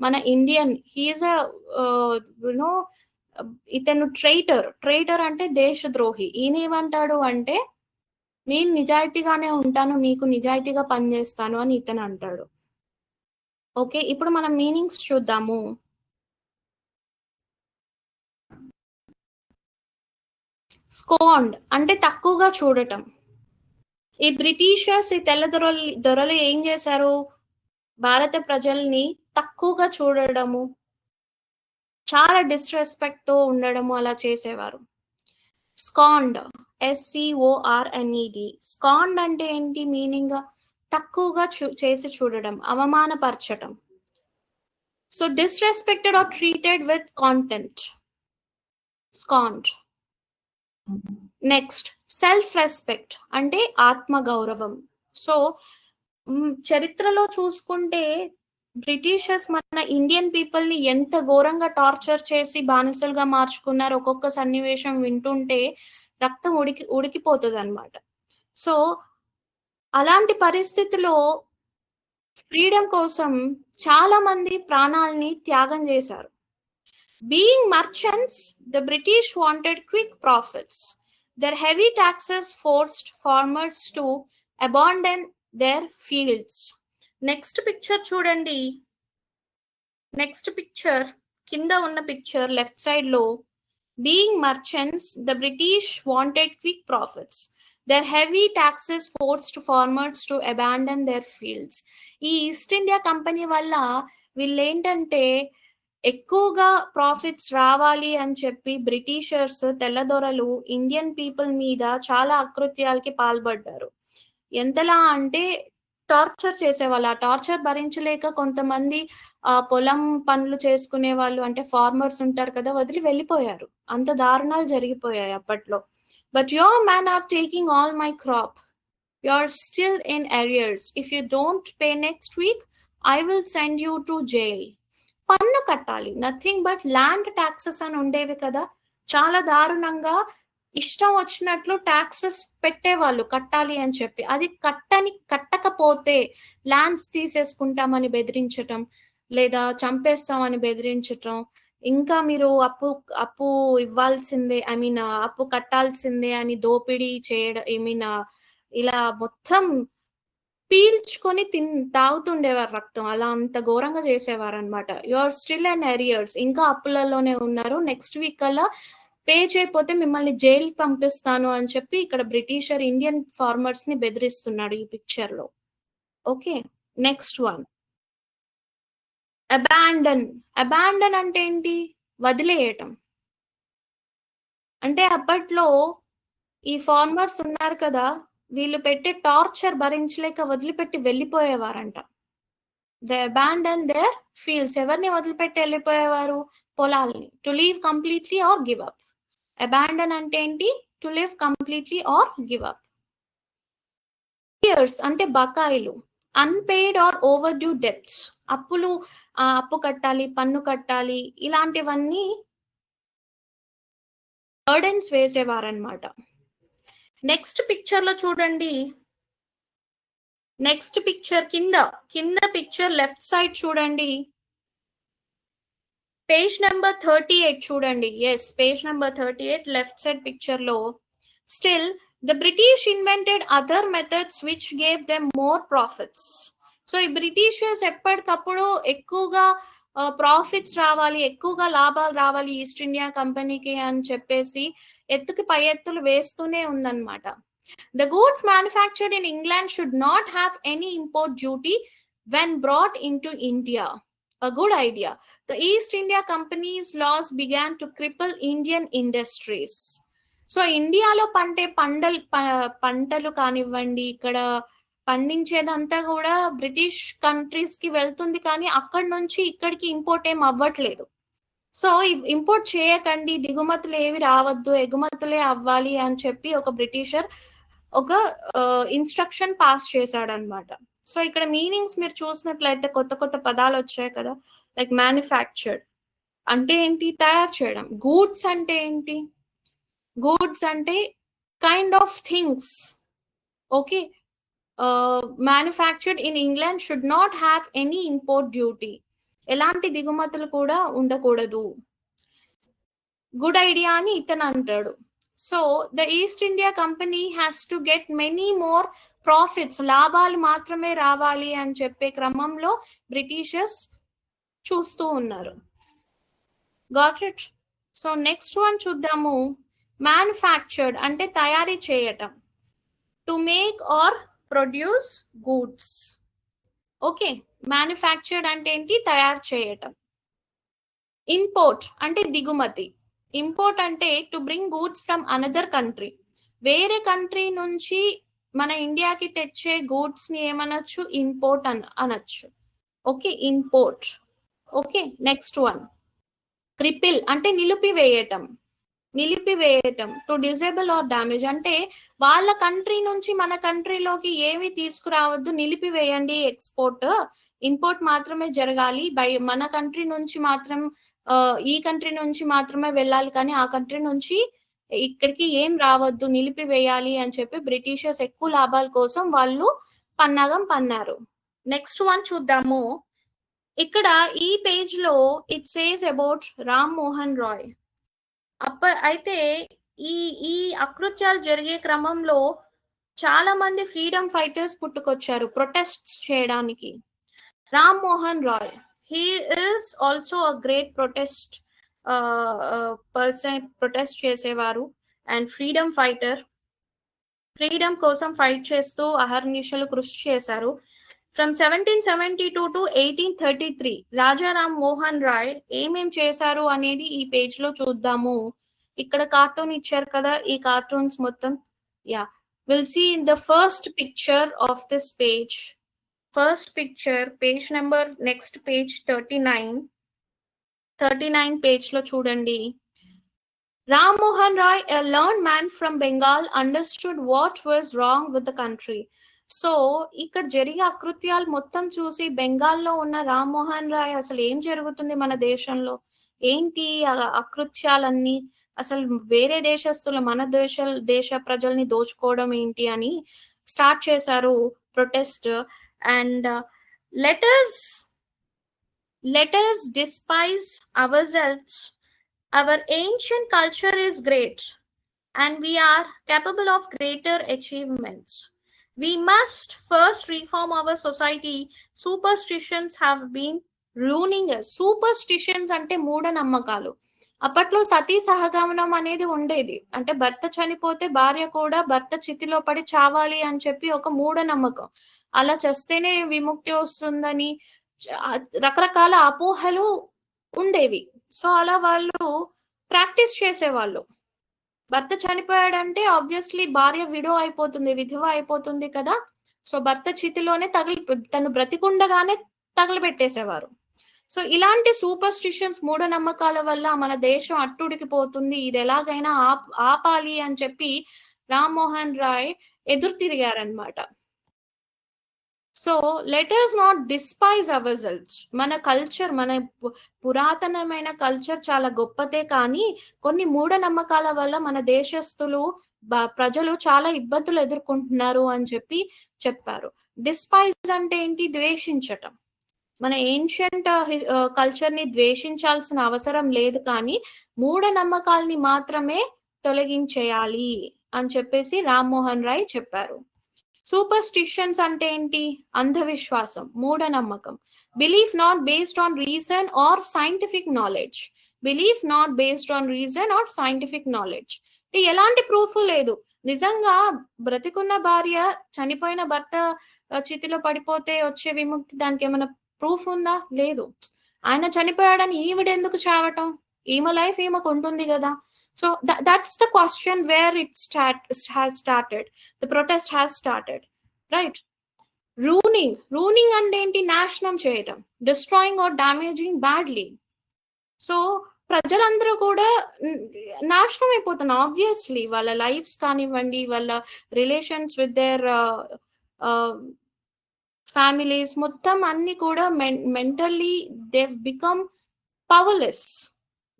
మన ఇండియన్ హీఈస్ యునో ఇతను ట్రైటర్ అంటే దేశద్రోహి. ఈయన ఏమంటాడు అంటే, నేను నిజాయితీగానే ఉంటాను, మీకు నిజాయితీగా పనిచేస్తాను అని ఇతను అంటాడు. ఓకే, ఇప్పుడు మనం మీనింగ్స్ చూద్దాము. స్కాండ్ అంటే తక్కువగా చూడటం. ఈ బ్రిటిషర్స్, ఈ తెల్ల దొరలు ఏం చేశారు, భారత ప్రజల్ని తక్కువగా చూడడము, చాలా డిస్రెస్పెక్ట్ తో ఉండడము అలా చేసేవారు. Scanned, SCORNED. స్కాండ్ అంటే ఏంటి మీనింగ్? తక్కువగా చేసి చూడడం, అవమానపరచడం. So disrespected or treated with contempt. Scorned. Next self respect అంటే ఆత్మగౌరవం. సో చరిత్రలో చూసుకుంటే బ్రిటిషర్స్ మన ఇండియన్ పీపుల్ ని ఎంత ఘోరంగా టార్చర్ చేసి బానిసలుగా మార్చుకున్నారు, ఒక్కొక్క సన్నివేశం వింటుంటే రక్తం ఉడికిపోతుంది అనమాట. సో అలాంటి పరిస్థితిలో ఫ్రీడమ్ కోసం చాలా మంది ప్రాణాలని త్యాగం చేశారు. Being merchants, the British wanted quick profits. Their heavy taxes forced farmers to abandon their fields. Next picture చూడండి. నెక్స్ట్ పిక్చర్, కింద ఉన్న పిక్చర్ లెఫ్ట్ సైడ్ లో, being merchants, the British wanted quick profits. Their heavy taxes forced farmers to abandon their fields. ఈ east India company వల్ల వీళ్ళు ఏంటంటే ఎక్కువగా profits రావాలి అని చెప్పి బ్రిటిషర్స్, తెల్లదొరలు ఇండియన్ పీపుల్ మీద చాలా అకృత్యాలకి పాల్పడ్డారు. ఎంతలా అంటే టార్చర్ చేసేవాళ్ళు. ఆ టార్చర్ భరించలేక కొంతమంది పొలం పనులు చేసుకునే వాళ్ళు, అంటే ఫార్మర్స్ ఉంటారు కదా, వదిలి వెళ్ళిపోయారు. అంత దారుణాలు జరిగిపోయాయి అప్పట్లో. But your man are taking all my crop, you are still in arrears. If you don't pay next week I will send you to jail. పన్ను కట్టాలి, నథింగ్ బట్ ల్యాండ్ ట్యాక్సెస్ అని ఉండేవి కదా, చాలా దారుణంగా ఇష్టం వచ్చినట్లు ట్యాక్సెస్ పెట్టేవాళ్ళు కట్టాలి అని చెప్పి. అది కట్టకపోతే ల్యాండ్స్ తీసేసుకుంటామని బెదిరించటం, లేదా చంపేస్తామని బెదిరించటం, ఇంకా మీరు అప్పు ఇవ్వాల్సిందే, అప్పు కట్టాల్సిందే అని దోపిడీ చేయడం, ఇలా మొత్తం పీల్చుకొని తాగుతుండేవారు రక్తం, అలా అంత ఘోరంగా చేసేవారు అనమాట. You are still in arrears, ఇంకా అప్పులలోనే ఉన్నారు, నెక్స్ట్ వీక్ అలా పే చేయకపోతే మిమ్మల్ని జైలు పంపిస్తాను అని చెప్పి ఇక్కడ బ్రిటిషర్ ఇండియన్ ఫార్మర్స్ ని బెదిరిస్తున్నాడు ఈ పిక్చర్ లో. ఓకే, నెక్స్ట్ వన్ అబాండన్ అంటే ఏంటి, వదిలేయటం. అంటే అప్పట్లో ఈ ఫార్మర్స్ ఉన్నారు కదా, వీళ్ళు పెట్టే టార్చర్ భరించలేక వదిలిపెట్టి వెళ్ళిపోయేవారంట. They abandon their fields. ఎవరిని వదిలిపెట్టి వెళ్ళిపోయేవారు, పొలాల్ని. To leave completely or give up. Abandon అంటే ఏంటి, to live completely or give up. Arrears అంటే బకాయిలు. Unpaid or overdue debts, అప్పు కట్టాలి, పన్ను కట్టాలి, ఇలాంటివన్నీ బర్డెన్స్ వేసేవారనమాట. నెక్స్ట్ పిక్చర్ లో చూడండి, నెక్స్ట్ పిక్చర్ కింద పిక్చర్ లెఫ్ట్ సైడ్ చూడండి, పేజ్ నెంబర్ 38 చూడండి. Yes, page number 38 left side picture లో, still the British invented other methods which gave them more profits. So ఈ బ్రిటిషర్స్ ఎప్పటికప్పుడు ఎక్కువగా ప్రాఫిట్స్ రావాలి, ఎక్కువగా లాభాలు రావాలి ఈస్ట్ ఇండియా కంపెనీకి అని చెప్పేసి ఎత్తుకి పై ఎత్తులు వేస్తూనే ఉందన్నమాట. The goods manufactured in England should not have any import duty when brought into India. A good idea. The East India Company's laws began to cripple Indian industries. So ఇండియాలో పంటలు కానివ్వండి, ఇక్కడ పండించేదంతా కూడా బ్రిటిష్ కంట్రీస్ కి వెళ్తుంది, కానీ అక్కడి నుంచి ఇక్కడికి ఇంపోర్ట్ ఏం అవ్వట్లేదు. సో ఇంపోర్ట్ చేయకండి, దిగుమతులు ఏవి రావద్దు, ఎగుమతులే అవ్వాలి అని చెప్పి ఒక బ్రిటిషర్ ఒక ఇన్స్ట్రక్షన్ పాస్ చేశాడనమాట. సో ఇక్కడ మీనింగ్స్ మీరు చూసినట్లయితే కొత్త కొత్త పదాలు వచ్చాయి కదా, లైక్ మ్యానుఫ్యాక్చర్డ్, అంటే ఏంటి? తయారు చేయడం. గూడ్స్ అంటే ఏంటి? గూడ్స్ అంటే kind of things. Okay. Manufactured in England should not have any import duty. ఎలాంటి దిగుమతులు కూడా ఉండకూడదు. గుడ్ ఐడియా అని ఇతను అంటాడు. So the East India Company has to get many more profits, లాభాలు మాత్రమే రావాలి అని చెప్పే క్రమంలో బ్రిటిషర్స్ చూస్తూ ఉన్నారు. Got it? So next one చూద్దాము. మ్యానుఫ్యాక్చర్డ్ అంటే తయారీ చేయటం. To make or produce goods. Okay. Manufactured అంటే ఏంటి? తయారు చేయటం. ఇంపోర్ట్ అంటే దిగుమతి. ఇంపోర్ట్ అంటే to bring goods from another country. వేరే కంట్రీ నుంచి మన ఇండియాకి తెచ్చే గూడ్స్ ని ఏమనొచ్చు? ఇంపోర్ట్ అనొచ్చు. Okay. Import. Okay. Next one. Cripple అంటే నిలిపివేయటం. నిలిపివేయటం. టు డిజేబుల్ ఆర్ డ్యామేజ్ అంటే వాళ్ళ కంట్రీ నుంచి మన కంట్రీలోకి ఏమి తీసుకురావద్దు, నిలిపివేయండి ఎక్స్పోర్ట్. ఇంపోర్ట్ మాత్రమే జరగాలి. మన కంట్రీ నుంచి మాత్రం ఈ కంట్రీ నుంచి మాత్రమే వెళ్ళాలి, కానీ ఆ కంట్రీ నుంచి ఇక్కడికి ఏం రావద్దు, నిలిపివేయాలి అని చెప్పి బ్రిటిషర్స్ ఎక్కువ లాభాల కోసం వాళ్ళు పన్నాగం పన్నారు. నెక్స్ట్ వన్ చూద్దాము. ఇక్కడ ఈ పేజ్ లో it says about Ram Mohan Roy. అయితే ఈ ఈ అకృత్యాలు జరిగే క్రమంలో చాలా మంది ఫ్రీడమ్ ఫైటర్స్ పుట్టుకొచ్చారు ప్రొటెస్ట్ చేయడానికి. Ram Mohan Roy, he is also a great protest person. Protest చేసేవారు అండ్ ఫ్రీడమ్ ఫైటర్. ఫ్రీడమ్ కోసం ఫైట్ చేస్తూ అహర్నిశలు కృషి చేశారు. ఫ్రమ్ 1772 టు 1833 రాజారాం మోహన్ రాయ్ ఏమేం చేశారు అనేది ఈ పేజ్ లో చూద్దాము. ఇక్కడ కార్టూన్ ఇచ్చారు కదా, ఈ కార్టూన్స్ మొత్తం. Yeah, will see in the first picture of this page. First picture, page number, next page 39 page లో చూడండి. Ram Mohan Roy, a learned man from Bengal, understood what was wrong with the country. So ఇక్కడ జరిగే అకృత్యాలు మొత్తం చూసి బెంగాల్లో ఉన్న రామ్ మోహన్ రాయ్ అసలు ఏం జరుగుతుంది మన దేశంలో, ఏంటి అకృత్యాలన్నీ, అసలు వేరే దేశస్తులు మన దేశ ప్రజల్ని దోచుకోవడం ఏంటి అని స్టార్ట్ చేశారు protest. And let us despise ourselves. Our ancient culture is great and we are capable of greater achievements. We must first reform our society. Superstitions have been ruining us. Superstitions అంటే మూఢనమ్మకాలు. అప్పట్లో సతీ సహగమనం అనేది ఉండేది. అంటే భర్త చనిపోతే భార్య కూడా భర్త చితిలో పడి చావాలి అని చెప్పి ఒక మూఢనమ్మకం. అలా చేస్తేనే విముక్తి వస్తుందని రకరకాల అపోహలు ఉండేవి. సో అలా వాళ్ళు ప్రాక్టీస్ చేసేవాళ్ళు. భర్త చనిపోయాడంటే ఆబ్వియస్లీ భార్య విడో అయిపోతుంది, విధవ అయిపోతుంది కదా. సో భర్త చితిలోనే తను బ్రతికుండగానే తగలబెట్టేసేవారు. సో ఇలాంటి సూపర్స్టిషన్స్, మూఢనమ్మకాల వల్ల మన దేశం అట్టుడికి పోతుంది, ఇది ఎలాగైనా ఆపాలి అని చెప్పి రామ్ మోహన్ రాయ్ ఎదురు తిరిగారనమాట. So let us not despise ourselves. మన కల్చర్, మన పురాతనమైన కల్చర్ చాలా గొప్పదే, కానీ కొన్ని మూఢనమ్మకాల వల్ల మన దేశస్తులు ప్రజలు చాలా ఇబ్బందులు ఎదుర్కొంటున్నారు అని చెప్పారు. డిస్పైజ్ అంటే ఏంటి? ద్వేషించటం. మన ఏన్షియంట్ కల్చర్ ని ద్వేషించాల్సిన అవసరం లేదు, కానీ మూఢనమ్మకాల్ని మాత్రమే తొలగించేయాలి అని చెప్పేసి రామ్ మోహన్ రాయ్ చెప్పారు. సూపర్స్టిషన్స్ అంటే ఏంటి? అంధవిశ్వాసం, మూఢనమ్మకం. Belief not based on reason are scientific knowledge. Belief not based on reason are scientific knowledge. ఎలాంటి ప్రూఫ్ లేదు. నిజంగా బ్రతికున్న భార్య చనిపోయిన భర్త చితిలో పడిపోతే వచ్చే విముక్తి, దానికి ఏమైనా ప్రూఫ్ ఉందా? లేదు. ఆయన చనిపోయాడని ఈవిడెందుకు చావటం? ఈమె లైఫ్ ఈమెకు ఉంటుంది కదా. So that's the question where it has started. The protest has started, right? Ruining అంటే ఏంటి? నాశనం చేయటం. Destroying or damaging badly. So ప్రజలందరూ కూడా నాశనం అయిపోతున్నారు ఆబ్వియస్లీ. వాళ్ళ లైఫ్స్ కానివ్వండి, వాళ్ళ రిలేషన్స్ విత్ దేర్ ఫ్యామిలీస్ మొత్తం అన్ని కూడా mentally they become powerless.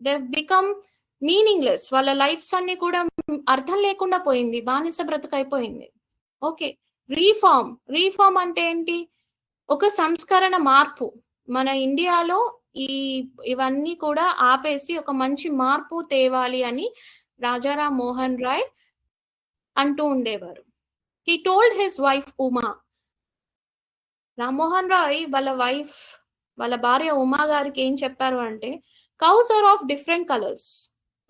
they've become meaningless. వాళ్ళ లైఫ్స్ అన్ని కూడా అర్థం లేకుండా పోయింది. బానిస బ్రతుకైపోయింది. ఓకే. రీఫార్మ్ అంటే ఏంటి? ఒక సంస్కరణ మార్పు. మన ఇండియాలో ఈ ఇవన్నీ కూడా ఆపేసి ఒక మంచి మార్పు తేవాలి అని రాజారాం మోహన్ రాయ్ అంటూ ఉండేవారు. He told his wife Uma. Rammohan Roy వాళ్ళ భార్య ఉమా గారికి ఏం చెప్పారు అంటే, cows are of different colours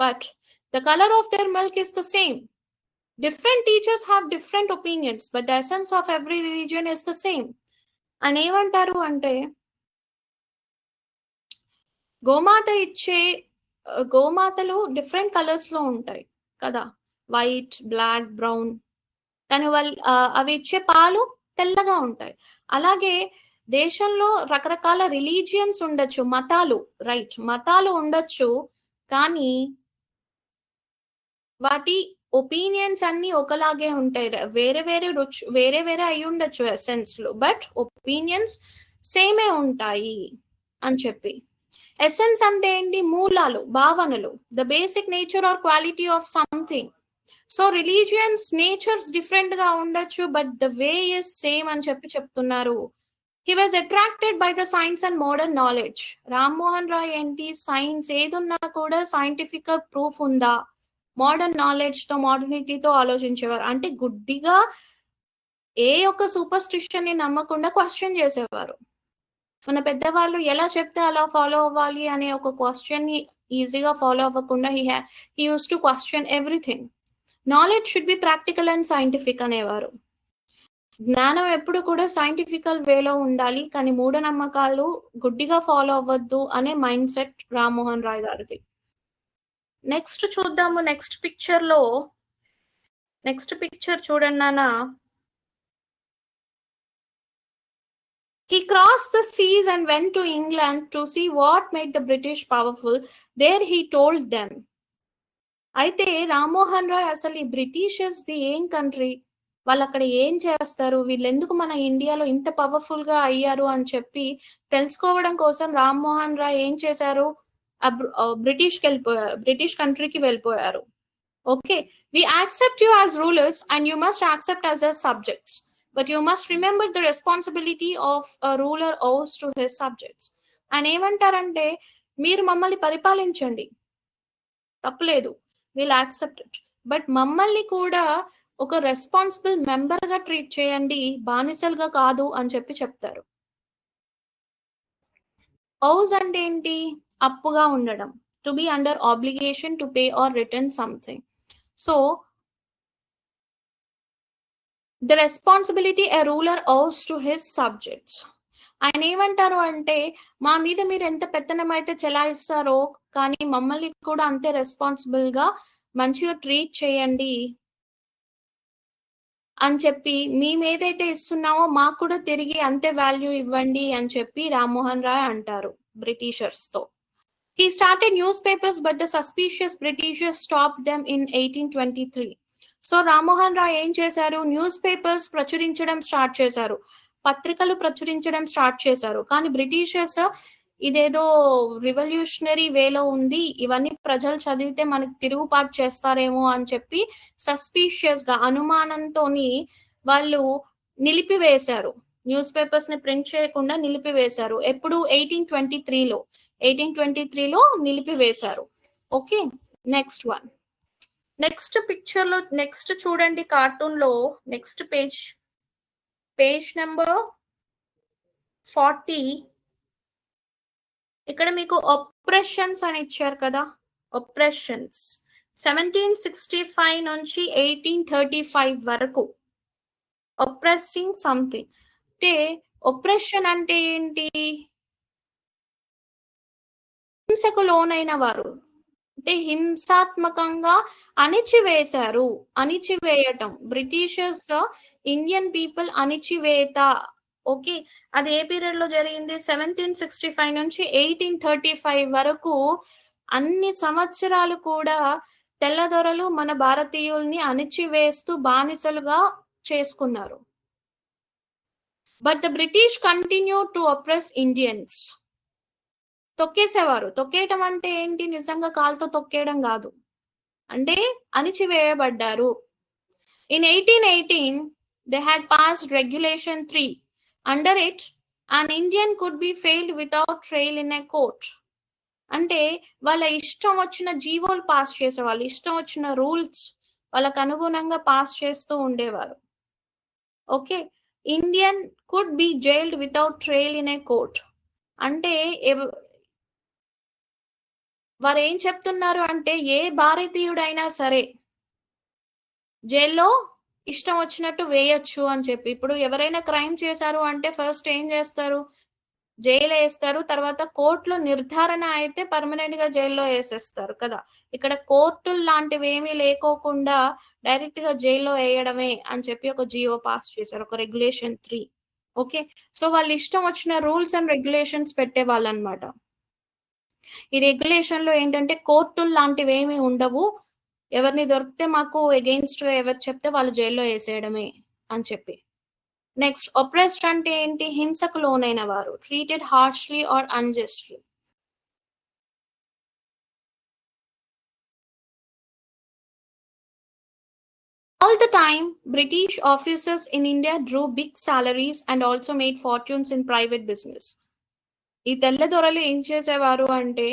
but the colour of their milk is the same. Different teachers have different opinions but the essence of every religion is the same. అని ఏమంటారు అంటే, గోమాతలు different colours లో ఉంటాయి కదా, వైట్, బ్లాక్, బ్రౌన్. కానీ అవి ఇచ్చే పాలు తెల్లగా ఉంటాయి. అలాగే దేశంలో రకరకాల రిలీజియన్స్ ఉండొచ్చు, మతాలు ఉండొచ్చు, కానీ వాటి ఒపీనియన్స్ అన్ని ఒకలాగే ఉంటాయి. వేరే వేరే అయి ఉండొచ్చు ఎసెన్స్ లో, బట్ ఒపీనియన్స్ సేమే ఉంటాయి అని చెప్పి. ఎసెన్స్ అంటే ఏంటి? మూలాలు, భావనలు, the basic nature or quality of something. So religions natures different గా ఉండొచ్చు, but the way is same అని చెప్తున్నారు. He was attracted by the science and modern knowledge. Rammohan Roy ఏంటి? సైన్స్ ఏదున్నా కూడా సైంటిఫిక్ ప్రూఫ్ ఉందా, మోడర్న్ నాలెడ్జ్ తో, మోడర్నిటీతో ఆలోచించేవారు. అంటే గుడ్డిగా ఏ ఒక్క సూపర్స్టిషన్ ని నమ్మకుండా క్వశ్చన్ చేసేవారు. మన పెద్దవాళ్ళు ఎలా చెప్తే అలా ఫాలో అవ్వాలి అనే ఒక క్వశ్చన్ ని ఈజీగా ఫాలో అవ్వకుండా he use to question everything. Knowledge should be practical and scientific అనేవారు. జ్ఞానం ఎప్పుడు కూడా సైంటిఫికల్ వేలో ఉండాలి, కానీ మూఢనమ్మకాలు గుడ్డిగా ఫాలో అవ్వద్దు అనే మైండ్ సెట్ రామ్మోహన్ రాయ్ గారిది. నెక్స్ట్ చూద్దాము. నెక్స్ట్ పిక్చర్ చూడండి నాన్న. He crossed the seas and went to England to see what made the British powerful. There he told them. అయితే రామ్మోహన్ రాయ్ అసలు ఈ బ్రిటిషర్స్ ది ఏం కంట్రీ, వాళ్ళు అక్కడ ఏం చేస్తారు, వీళ్ళు ఎందుకు మన ఇండియాలో ఇంత పవర్ఫుల్ గా అయ్యారు అని చెప్పి తెలుసుకోవడం కోసం రామ్మోహన్ రాయ్ ఏం చేశారు? బ్రిటిష్ కంట్రీకి వెళ్ళిపోయారు. Okay, we accept you as rulers and you must accept us as subjects. But you must remember the responsibility of a ruler owes to his subjects. ఆయన ఏమంటారంటే, మీరు మమ్మల్ని పరిపాలించండి, తప్పలేదు, విల్ యాక్సెప్ట్ ఇట్, బట్ మమ్మల్ని కూడా ఒక రెస్పాన్సిబుల్ మెంబర్ గా treat చేయండి, బానిసలుగా కాదు అని చెప్తారు. ఔజ్ అంటే ఏంటి? అప్పుగా ఉండడం. To be under obligation to pay or return something. So the responsibility a ruler owes to his subjects. ఆయన ఏమంటారు అంటే, మా మీద మీరు ఎంత పెత్తనం అయితే చెలాయిస్తారో, కానీ మమ్మల్ని కూడా అంతే రెస్పాన్సిబుల్ గా మంచిగా ట్రీట్ చేయండి అని చెప్పి, మేమేదైతే ఇస్తున్నామో మాకు కూడా తిరిగి అంతే వాల్యూ ఇవ్వండి అని చెప్పి రామ్మోహన్ రాయ్ అంటారు బ్రిటిషర్స్ తో. He started newspapers but the suspicious Britishers stopped them in 1823. So Rammohan Roy ఏం చేశారు? న్యూస్ పేపర్స్ ప్రచురించడం స్టార్ట్ చేశారు, పత్రికలు ప్రచురించడం స్టార్ట్ చేశారు. కానీ బ్రిటిషర్స్ ఇదేదో రివల్యూషనరీ వేలో ఉంది, ఇవన్నీ ప్రజలు చదివితే మనకి తిరుగుబాటు చేస్తారేమో అని చెప్పి సస్పీషియస్ గా, అనుమానంతో వాళ్ళు నిలిపివేశారు. న్యూస్ పేపర్స్ ని ప్రింట్ చేయకుండా నిలిపివేశారు. ఎప్పుడు? 1823లో నిలిపివేశారు. Okay, next one. Next picture లో నెక్స్ట్ చూడండి, కార్టూన్ లో నెక్స్ట్ పేజ్ నెంబర్ 40. ఇక్కడ మీకు ఆపరేషన్స్ అని ఇచ్చారు కదా, ఆపరేషన్స్ 1765 నుంచి 1835 వరకు ఆపరెసింగ్ సంథింగ్. అంటే ఆపరేషన్ అంటే ఏంటి? హింసకు లోనైన వారు, అంటే హింసాత్మకంగా అణిచివేయటం. బ్రిటిషర్స్ ఇండియన్ పీపుల్ అణిచివేత. ఓకే, అది ఏ పీరియడ్ లో జరిగింది? 1765 నుంచి 1835 వరకు అన్ని సంవత్సరాలు కూడా తెల్లదొరలు మన భారతీయుల్ని అణిచివేస్తూ బానిసలుగా చేసుకున్నారు. But the British continue to oppress Indians. తొక్కేసేవారు. తొక్కేయటం అంటే ఏంటి? నిజంగా కాలుతో తొక్కేయడం గాదు. అంటే అణిచివేయబడ్డారు. In 1818, they had passed Regulation 3. Under it, an Indian could be failed without trial in a court. అంటే వాళ్ళ ఇష్టం వచ్చిన జీవోలు పాస్ చేసేవాళ్ళు. ఇష్టం వచ్చిన రూల్స్ వాళ్ళకు అనుగుణంగా పాస్ చేస్తూ ఉండేవారు. Okay. Indian could be jailed without trial in a court. అంటే వారేం చెప్తున్నారు అంటే ఏ భారతీయుడైనా సరే జైల్లో ఇష్టం వచ్చినట్టు వేయొచ్చు అని చెప్పి. ఇప్పుడు ఎవరైనా క్రైమ్ చేశారు అంటే ఫస్ట్ ఏం చేస్తారు? జైలేస్తారు. తర్వాత కోర్ట్‌లో నిర్ధారణ అయితే పర్మనెంట్‌గా జైల్లో ఏసేస్తారు కదా! ఇక్కడ కోర్టులు లాంటివేమీ లేకోకుండా డైరెక్ట్‌గా జైల్లో ఏయడమే అని చెప్పి ఒక జీవో పాస్ చేశారు. ఒక రెగ్యులేషన్ 3. ఓకే. సో, వాళ్ళిష్టం వచ్చిన రూల్స్ అండ్ రెగ్యులేషన్స్ పెట్టేవాళ్ళనమాట. ఈ రెగ్యులేషన్‌లో ఏంటంటే కోర్టులు లాంటివేమీ ఉండవు. ఎవరిని దొరికితే మాకు ఎగెయిన్స్ట్‌గా ఎవరు చెప్తే వాళ్ళు జైల్లో ఏసేయడమే అని చెప్పి. నెక్స్ట్ ఒప్రెస్డ్ అంటే ఏంటి? హింసకు లోనైన వారు. Treated harshly or unjustly. All the time, British officers in India drew big salaries and also made fortunes in private business. ఈ తెల్ల దొరలు ఏం చేసేవారు అంటే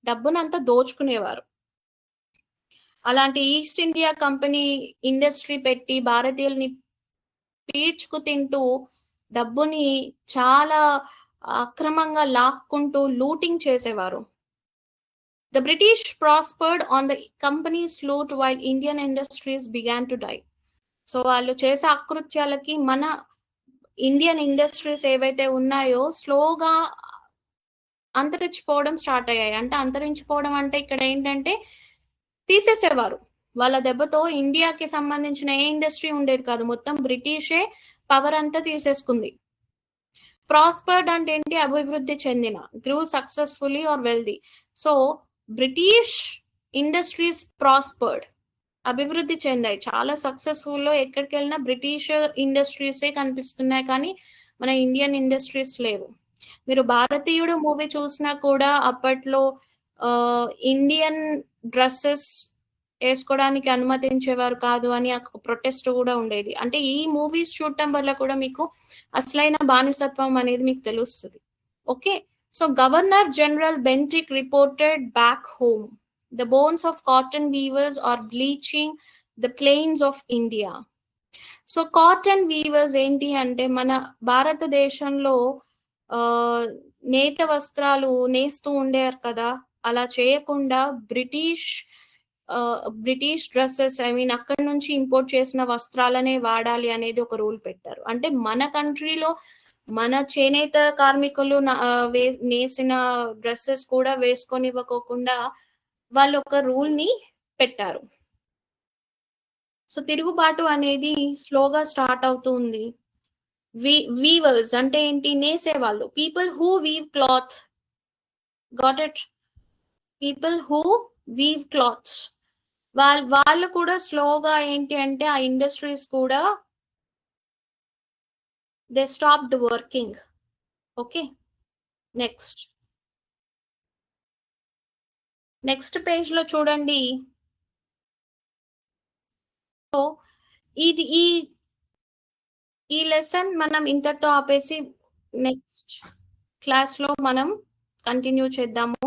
డబ్బునంతా దోచుకునేవారు. అలాంటి ఈస్ట్ ఇండియా కంపెనీ ఇండస్ట్రీ పెట్టి భారతీయుల్ని పీల్చుకు తింటూ డబ్బుని చాలా అక్రమంగా లాక్కుంటూ లూటింగ్ చేసేవారు. The British prospered on the company's loot while Indian industries began to die. So వాళ్ళు చేసే అకృత్యాలకి మన ఇండియన్ ఇండస్ట్రీస్ ఏవైతే ఉన్నాయో స్లోగా అంతరించిపోవడం స్టార్ట్ అయ్యాయి. అంటే అంతరించిపోవడం అంటే ఇక్కడ ఏంటంటే తీసేసేవారు. వాళ్ళ దెబ్బతో ఇండియాకి సంబంధించిన ఏ ఇండస్ట్రీ ఉండేది కాదు. మొత్తం బ్రిటిషే పవర్ అంతా తీసేసుకుంది. ప్రాస్పర్డ్ అంటే ఏంటి? అభివృద్ధి చెందిన. Grew successfully or wealthy. So, British industries prospered. అభివృద్ధి చెందాయి. చాలా సక్సెస్‌ఫుల్‌లో ఎక్కడికెళ్ళినా బ్రిటిష్ ఇండస్ట్రీసే కనిపిస్తున్నాయి కానీ, మన ఇండియన్ ఇండస్ట్రీస్ లేవు. మీరు 'భారతీయుడు' మూవీ చూసినా కూడా అప్పట్లో ఇండియన్ డ్రెసెస్ ఏసుకోడానికి అనుమతించేవారు కాదు అని ప్రొటెస్ట్ గూడా ఉండేది. అంటే ఈ మూవీస్ చూడటం వల్ల కూడా మీకు అసలైన బానిసత్వం అనేది మీకు తెలుస్తది. Okay. So, governor general Bentinck reported back home. The bones of cotton weavers are bleaching the plains of India. So, cotton weavers ఏంటి అంటే మన భారతదేశంలో నేత వస్త్రాలు నేస్తూ ఉండేవారు కదా! అలా చేయకుండా బ్రిటిష్ డ్రెసెస్ అక్కడి నుంచి ఇంపోర్ట్ చేసిన వస్త్రాలనే వాడాలి అనేది ఒక రూల్ పెట్టారు. అంటే మన కంట్రీలో మన చేనేత కార్మికులు నేసిన డ్రెసెస్ కూడా వేసుకొనివ్వకోకుండా వాళ్ళు ఒక రూల్‌ని పెట్టారు. సో, తిరుగుబాటు అనేది స్లోగా స్టార్ట్ అవుతూ ఉంది. వీవర్స్ అంటే ఏంటి? నేసేవాళ్ళు. People who weave cloth. Got it? People who weave clothes. వాళ్ళు కూడా స్లోగా ఏంటి అంటే ఆ ఇండస్ట్రీస్ కూడా they stopped working. Okay. Next. Next పేజ్‌లో చూడండి. సో, ఇది ఈ లెసన్ మనం ఇంతటితో ఆపేసి నెక్స్ట్ క్లాస్‌లో మనం కంటిన్యూ చేద్దాము.